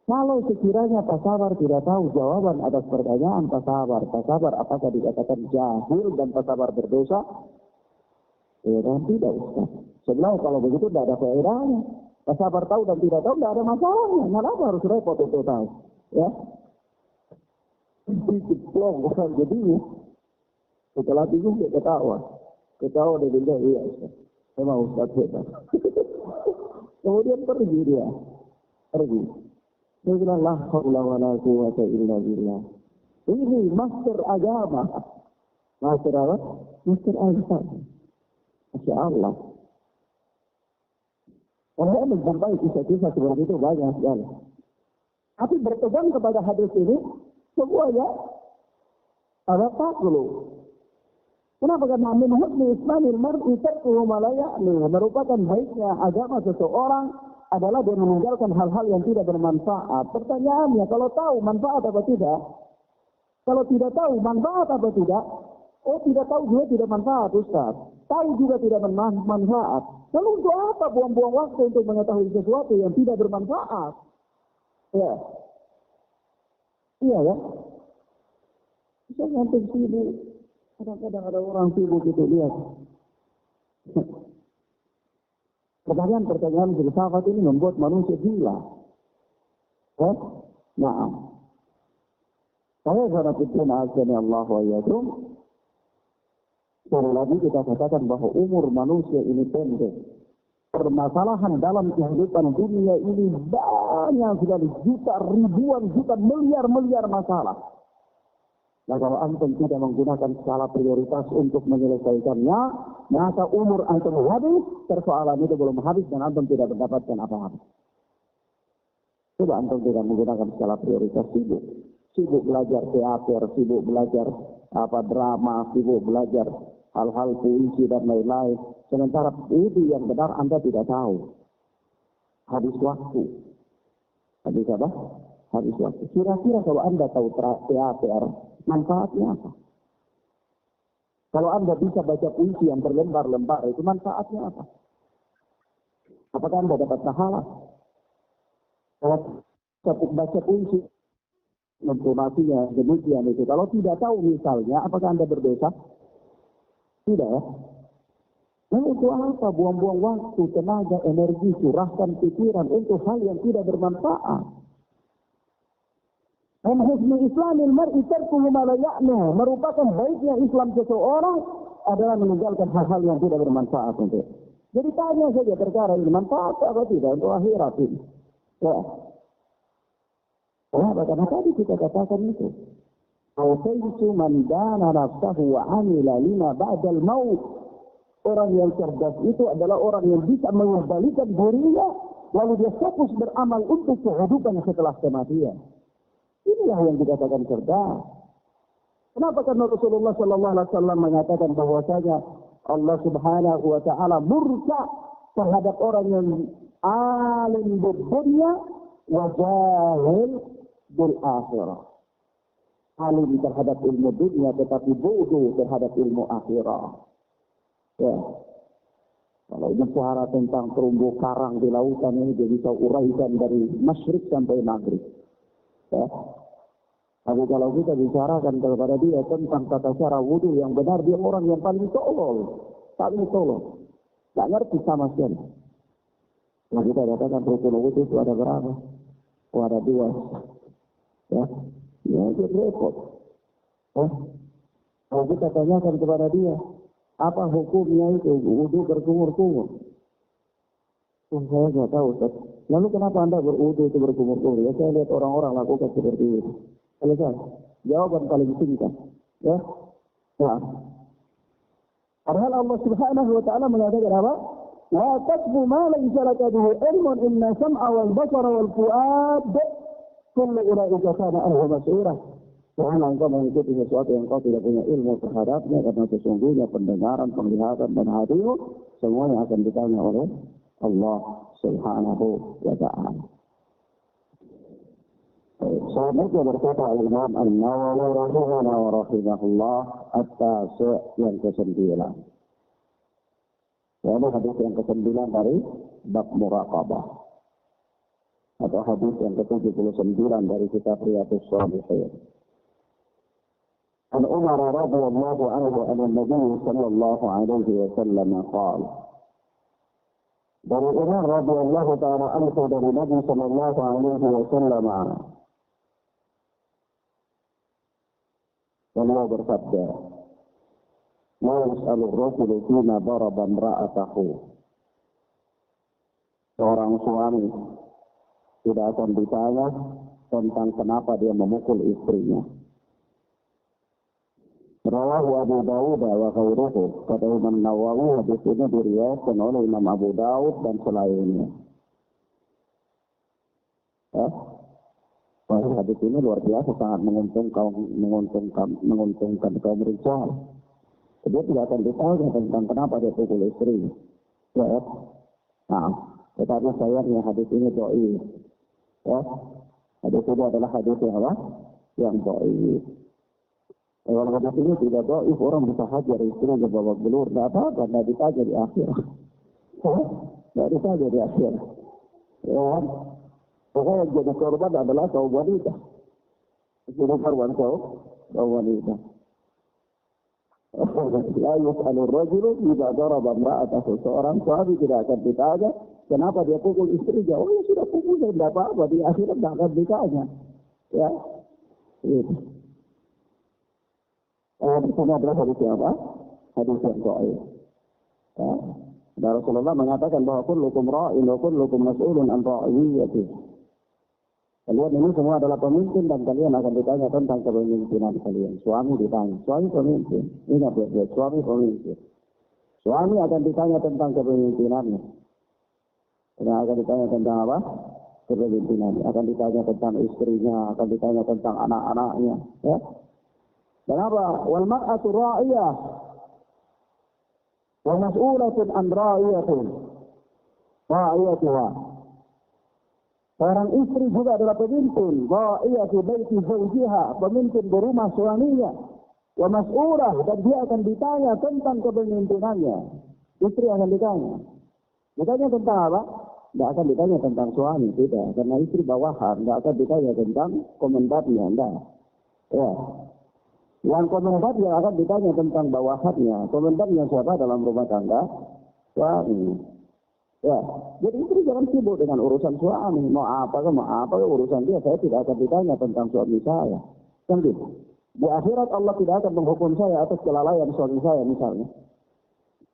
kalau sekiranya Pak Sabar tidak tahu jawaban atas pertanyaan Pak Sabar apakah dikatakan jahil dan Pak Sabar berdosa? Ya kan tidak, Ustaz. Sebenarnya kalau begitu tidak ada faedahnya. Pak Sabar tahu dan tidak tahu tidak ada masalahnya. Kenapa harus repot untuk tahu? Ya, diceplok orang jadinya. Setelah bingung dia ketawa dia bilang, iya Ustaz, memang Ustaz hebat. Kemudian pergi dia. Dia bilang, la haula wa la quwwata illa billah. Ini master agama. Master apa? Master agama. Masya Allah. Orang menjumpai kisah-kisah seperti itu banyak sekali. Tapi berpegang kepada hadis ini, semuanya ada takluk. Kenapa? Karena min husni islamil mar'i tarkuhu ma la ya'ni. Merupakan baiknya agama seseorang adalah dia meninggalkan hal-hal yang tidak bermanfaat. Pertanyaannya, kalau tahu manfaat apa tidak? Kalau tidak tahu manfaat apa tidak? Oh, tidak tahu juga tidak manfaat, Ustaz. Tahu juga tidak bermanfaat. Lalu untuk apa buang-buang waktu untuk mengetahui sesuatu yang tidak bermanfaat? Ya. Iya ya. Bisa ngantuk sibuk. Kadang-kadang ada orang sibuk itu, lihat. Pertanyaan-pertanyaan filsafat ini membuat manusia gila. Ya? Nah. Saya sangat berterima kasih Allah wa yakum. Sekali lagi kita katakan bahwa umur manusia ini pendek. Permasalahan dalam kehidupan dunia ini banyak sekali, juta, ribuan, juta, miliar masalah. Nah, kalau antum tidak menggunakan skala prioritas untuk menyelesaikannya, maka umur antum habis, persoalan itu belum habis dan antum tidak mendapatkan apa-apa. Coba antum tidak menggunakan skala prioritas, sibuk belajar teater, sibuk belajar drama, sibuk belajar hal-hal puisi dan lain-lain. Sementara itu yang benar Anda tidak tahu. Habis waktu. Habis apa? Habis waktu. Kira-kira kalau Anda tahu teater, manfaatnya apa? Kalau Anda bisa baca puisi yang berlembar-lembar, itu manfaatnya apa? Apakah Anda dapat pahala? Kalau baca puisi, informasinya demikian itu. Kalau tidak tahu misalnya, apakah Anda berdosa? Tidak ya. Nah, untuk apa buang-buang waktu, tenaga, energi, curahkan pikiran untuk hal yang tidak bermanfaat? Min husni islamil mar'i tarkuhu ma la ya'ni. Merupakan baiknya Islam seseorang adalah meninggalkan hal-hal yang tidak bermanfaat untuk. Jadi tanya saja perkara ini manfaat atau tidak untuk akhirat ini. Ya. Kenapa? Karena tadi kita katakan itu. Awsaitu man dana nafsahu wa amila lima ba'dal maut. Orang yang cerdas itu adalah orang yang bisa mengembalikan dirinya, lalu dia fokus beramal untuk kehidupan setelah kematian. Inilah yang dikatakan cerdas. Kenapa? Karena Rasulullah Sallallahu Alaihi Wasallam mengatakan bahwasanya Allah Subhanahu Wa Taala murka terhadap orang yang alim berdunia wa jahil bil akhirah. Alim terhadap ilmu dunia tetapi bodoh terhadap ilmu akhirah. Ya. Kalau bicara tentang terumbu karang di lautan ini dia bisa uraikan dari masyrik sampai maghrib. Ya. Tapi kalau kita bicarakan kepada dia tentang tata cara wudhu yang benar, dia orang yang paling tolol. Tak ngerti sama sekali. Nah, kita katakan rukun wudhu itu ada berapa? Oh, ada 2. Ya. Ya, itu repot. Kalau kita tanyakan kepada dia, apa hukumnya itu wudhu berkumur-kumur? Saya nggak tahu, Ustaz. Lalu kenapa Anda berwudhu itu berkumur-kumur? Ya, saya lihat orang-orang lakukan seperti itu. Selesai. Jawaban paling singkat. Ya. Nah. Padahal Allah Subhanahu wa Ta'ala mengatakan apa? La tasbu ma laysa laka bihi ilmun inna sam'a wal basara wal fu'ad kullu ulaika kana anhu mas'ula. Jangan engkau mengikuti sesuatu yang kau tidak punya ilmu terhadapnya, karena sesungguhnya pendengaran, penglihatan dan hatimu semuanya akan ditanya oleh Allah Subhanahu wa Ta'ala. Selanjutnya berkata Imam An-Nawawi rahimahullah at-tasi' yang ke-9. Ini hadis yang ke-9 dari bab muraqabah. Atau hadis yang ke-79 dari kitab Riyadhus Shalihin. An Umar radhiyallahu anhu an Nabi sallallahu alaihi wasallam qala. Dari Umar radhiyallahu ta'ala anhu dari Nabi sallallahu alaihi wasallam beliau bersabda, "La yus'alu ar-rajulu fima daraba imra'atahu." Seorang suami tidak akan ditanya tentang kenapa dia memukul istrinya. Rawahu Abu Dawud wa ghairuhu. Kata Imam Nawawi, hadis ini diriwayatkan oleh Imam Abu Dawud dan selainnya. Hadis ini luar biasa, sangat menguntungkan kaum rijal. Dia tidak akan ditanya tentang kenapa dia pukul istri. Ya. Nah, tetapi sayangnya hadis ini dhaif. Ya. Hadis ini adalah hadis yang apa? Yang dhaif. Kalau hadis ini tidak dhaif, orang bisa hajar istri ke babak belur, tidak apa-apa, tidak ditanya di akhir. Tidak ditanya di akhir. Ya. Pokoknya yang jadi korban adalah kaum wanita. Jadi korban kaum wanita. La yus'alu ar-rajulu idza daraba imra'atahu. Seorang suami tidak akan ditanya kenapa dia pukul istrinya. Oh ya sudah pukul, tidak apa-apa, di akhirat tidak akan ditanya. Ya. Itu. Hadis ini adalah hadis yang apa? Hadis yang dhaif. Ya. Dan Rasulullah mengatakan bahwa kullukum ra'in wa kullukum mas'ulun an ra'iyatihi. Kalian ini semua adalah pemimpin dan kalian akan ditanya tentang kepemimpinan kalian. Suami ditanya, suami pemimpin. Ingat ya, suami pemimpin. Suami akan ditanya tentang kepemimpinannya. Dan akan ditanya tentang apa? Kepemimpinannya. Akan ditanya tentang istrinya, akan ditanya tentang anak-anaknya. Ya. Dan apa? Wal mar'atu ra'iyah. Wa mas'ulatun an ra'iyatun. Ra'iyatuha. Orang istri juga adalah pemimpin. Ra'iyatu baiti zawjiha, pemimpin di rumah suaminya. Wa mas'ulah, dan dia akan ditanya tentang kepemimpinannya. Istri akan ditanya. Ditanya tentang apa? Tidak akan ditanya tentang suami, tidak. Karena istri bawahan, tidak akan ditanya tentang komandannya, tidak. Ya. Yang komandan yang akan ditanya tentang bawahannya. Komandannya siapa dalam rumah tangga? Suami. Ya, jadi istri jangan sibuk dengan urusan suami. Mau apa urusan dia. Saya tidak akan ditanya tentang suami saya. Kan gitu. Di akhirat Allah tidak akan menghukum saya atas kelalaian suami saya misalnya.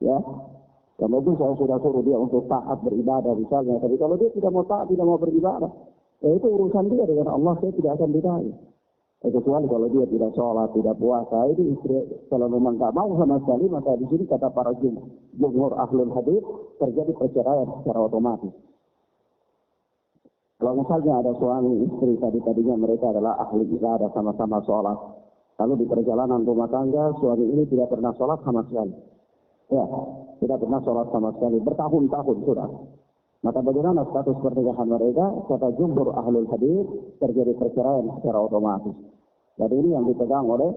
Ya, kalau itu saya sudah suruh dia untuk taat beribadah misalnya. Tapi kalau dia tidak mau taat, tidak mau beribadah, ya itu urusan dia dengan Allah. Saya tidak akan ditanya. Kecuali kalau dia tidak sholat, tidak puasa, itu istri kalau memang tak mau sama sekali, maka di sini kata para jumhur ahlul hadis terjadi perceraian secara otomatis. Kalau misalnya ada suami istri tadinya mereka adalah ahli ibadah, sama-sama sholat, lalu di perjalanan rumah tangga suami ini tidak pernah sholat sama sekali, ya tidak pernah sholat sama sekali bertahun-tahun sudah. Maka bagaimana status pernikahan mereka? Kata jumhur ahlul hadis terjadi perceraian secara otomatis. Dan ini yang dipegang oleh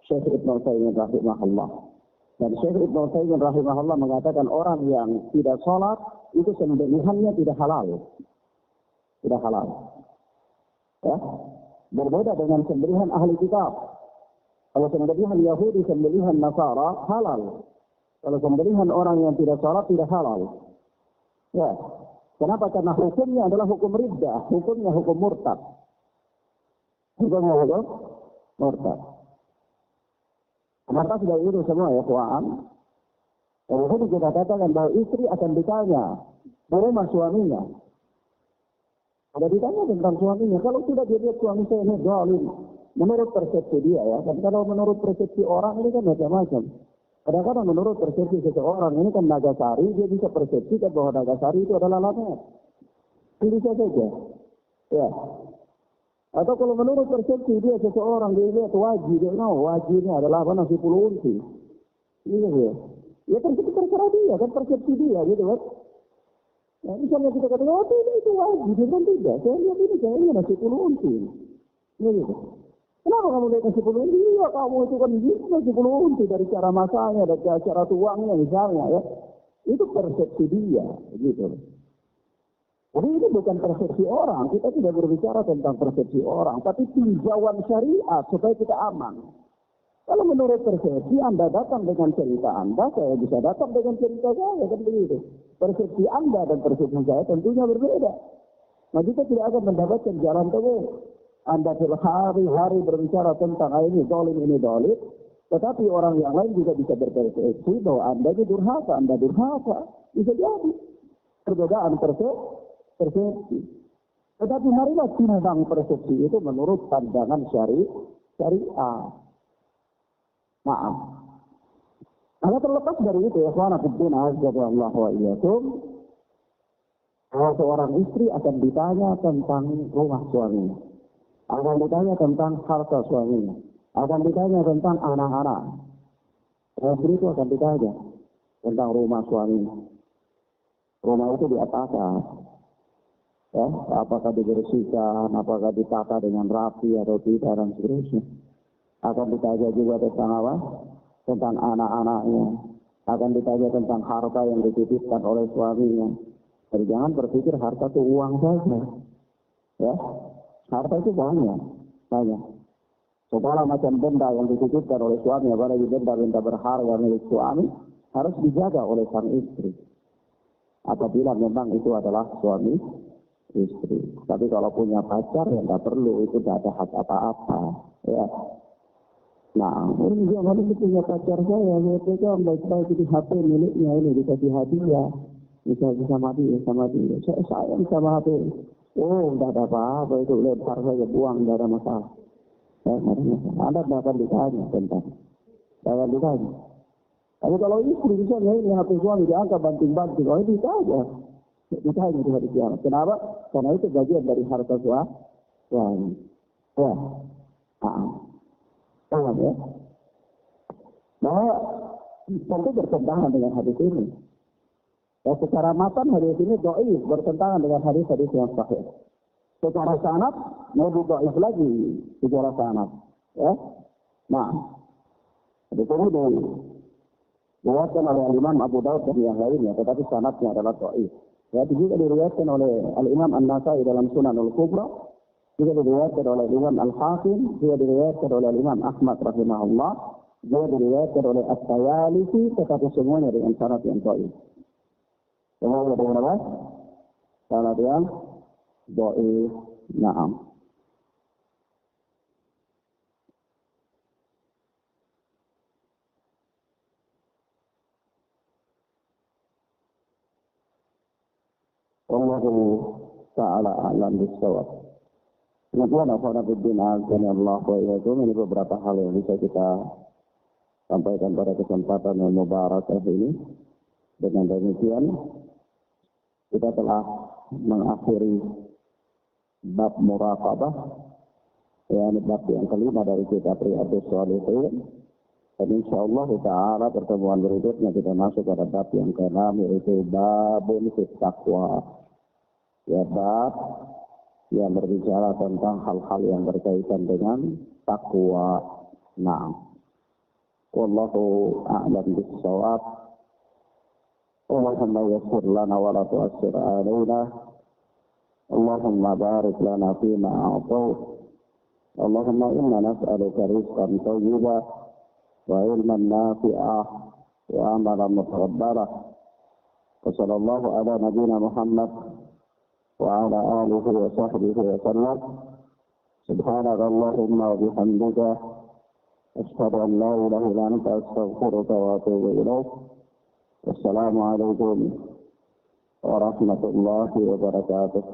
Syekh Ibnu Utsaimin rahimahullah. Dan Syekh Ibnu Utsaimin rahimahullah mengatakan orang yang tidak sholat itu sembelihannya tidak halal. Tidak halal. Ya. Berbeda dengan sembelihan ahli kitab. Kalau sembelihan Yahudi, sembelihan Nasara halal. Kalau sembelihan orang yang tidak sholat tidak halal. Ya. Kenapa? Karena hukumnya adalah hukum riddah, hukumnya hukum murtad. Hukumnya hukum murtad. Maka sudah itu semua ya kawan. Dan itu kita katakan bahwa istri akan ditanya di rumah suaminya. Ada ditanya tentang suaminya. Kalau sudah dia lihat suami saya ini zalim, menurut persepsi dia ya. Dan kalau menurut persepsi orang ini kan macam-macam. Kadang-kadang menurut persepsi seseorang, ini kan Nagasari, dia bisa persepsikan bahwa Nagasari itu adalah lanet. Bisa saja. Ya. Atau kalau menurut persepsi dia seseorang, dia lihat wajib, dia tahu wajibnya adalah apa, nasi puluh unsi. Gitu ya. Ya kan kita terserah dia, kan persepsi dia gitu kan. Ya, misalnya kita katakan, oh itu wajib, dia kan tidak. Saya lihat ini nasi puluh unsi. Gitu. Kenapa kamu naikkan 10 unti? Iya, kamu itu kan bisa 10 unti dari cara masaknya, dari cara tuangnya misalnya ya. Itu persepsi dia, gitu. Jadi ini bukan persepsi orang, kita tidak berbicara tentang persepsi orang, tapi tinjauan syariat supaya kita aman. Kalau menurut persepsi Anda datang dengan cerita Anda, saya bisa datang dengan cerita saya, kan begitu. Persepsi Anda dan persepsi saya tentunya berbeda. Nah kita tidak akan mendapatkan jalan temu. Anda berhari-hari berbicara tentang ini dolim, tetapi orang yang lain juga bisa berpersepsi bahwa Anda ini durhaka, Anda durhaka. Bisa jadi perbedaan persepsi. Tetapi marilah timbang persepsi itu menurut pandangan syariah. Maaf. Karena terlepas dari itu ya, ikhwan fillah azza wa iyyakum, seorang istri akan ditanya tentang rumah suaminya, akan ditanya tentang harta suaminya, akan ditanya tentang anak-anak. Istri itu akan ditanya tentang rumah suaminya. Rumah itu diapakan? Ya, apakah dibersihkan, apakah ditata dengan rapi atau tidak dan seterusnya. Akan ditanya juga tentang apa? Tentang anak-anaknya. Akan ditanya tentang harta yang dititipkan oleh suaminya. Jadi jangan berpikir harta itu uang saja. Ya, harta itu banyak. Segala macam benda yang dititipkan oleh suami, apalagi benda-benda berharga milik suami, harus dijaga oleh sang istri. Apabila memang itu adalah suami istri. Tapi kalau punya pacar ya nggak perlu, itu tidak ada hak apa-apa. Ya. Nah, orang zaman ini punya pacar saya, mereka baik-baik di HP miliknya ini dikasih hadiah, bisa sama dia. Saya sayang sama HP. Oh, nggak ada apa-apa, itu lempar saja, buang, nggak ada masalah. Ya, Anda akan ditanya tentang, akan ditanya. Tapi kalau istri misalnya ini HP suami diangkat banting-banting, oh ini saja. Ditanya di hari kiamat. Kenapa? Karena itu bagian dari harta suami. Ya. Paham ya? Bahwa tentu bertentangan dengan hadis ini. Ya, secara matan hadis ini dhaif, bertentangan dengan hadis-hadis yang sahih. Secara sanad lebih dhaif lagi secara sanad. Ya. Nah, hadis ini diriwayatkan oleh Imam Abu Daud dan yang lainnya, tetapi sanadnya adalah dhaif. Ya, juga diriwayatkan oleh Al-Imam An-Nasai dalam Sunan Al-Kubra. Juga diriwayatkan oleh Imam Al-Hakim, juga diriwayatkan oleh Imam Ahmad rahimahullah, juga diriwayatkan oleh At-Tayalisi, tetapi semuanya dengan sanad yang dhaif. Semuanya dengan apa? Sanad yang dhaif. Naam. Wallahu ta'ala a'lam bis-shawab. Kemudian Akhwanafiddin azanillah wa iyyakum, ini beberapa hal yang bisa kita sampaikan pada kesempatan yang mubarakah ini. Dengan demikian kita telah mengakhiri bab muraqabah, yakni bab yang kelima dari kitab Riyadhus Shalihin. Dan insyaallah ta'ala pertemuan berikutnya kita masuk pada bab yang ke-6, yaitu babun fit taqwa. Ya, bab yang berbicara tentang hal-hal yang berkaitan dengan takwa. Nah, wallahu a'lam bis-shawab. Allahumma yassir lana wa la tu'assir alaina. Allahumma barik lana fima a'tayt. Allahumma inna nas'aluka rizqan thayyiban wa ilman nafi'ah wa amalan mutaqabbalah. Wa sallallahu ala nabiyyina Muhammad وعلى آله وصحبه وسلم. سبحانك اللهم وبحمدك أشهد أن لا إله إلا أنت أستغفرك وأتوب إليك. والسلام عليكم ورحمة الله وبركاته.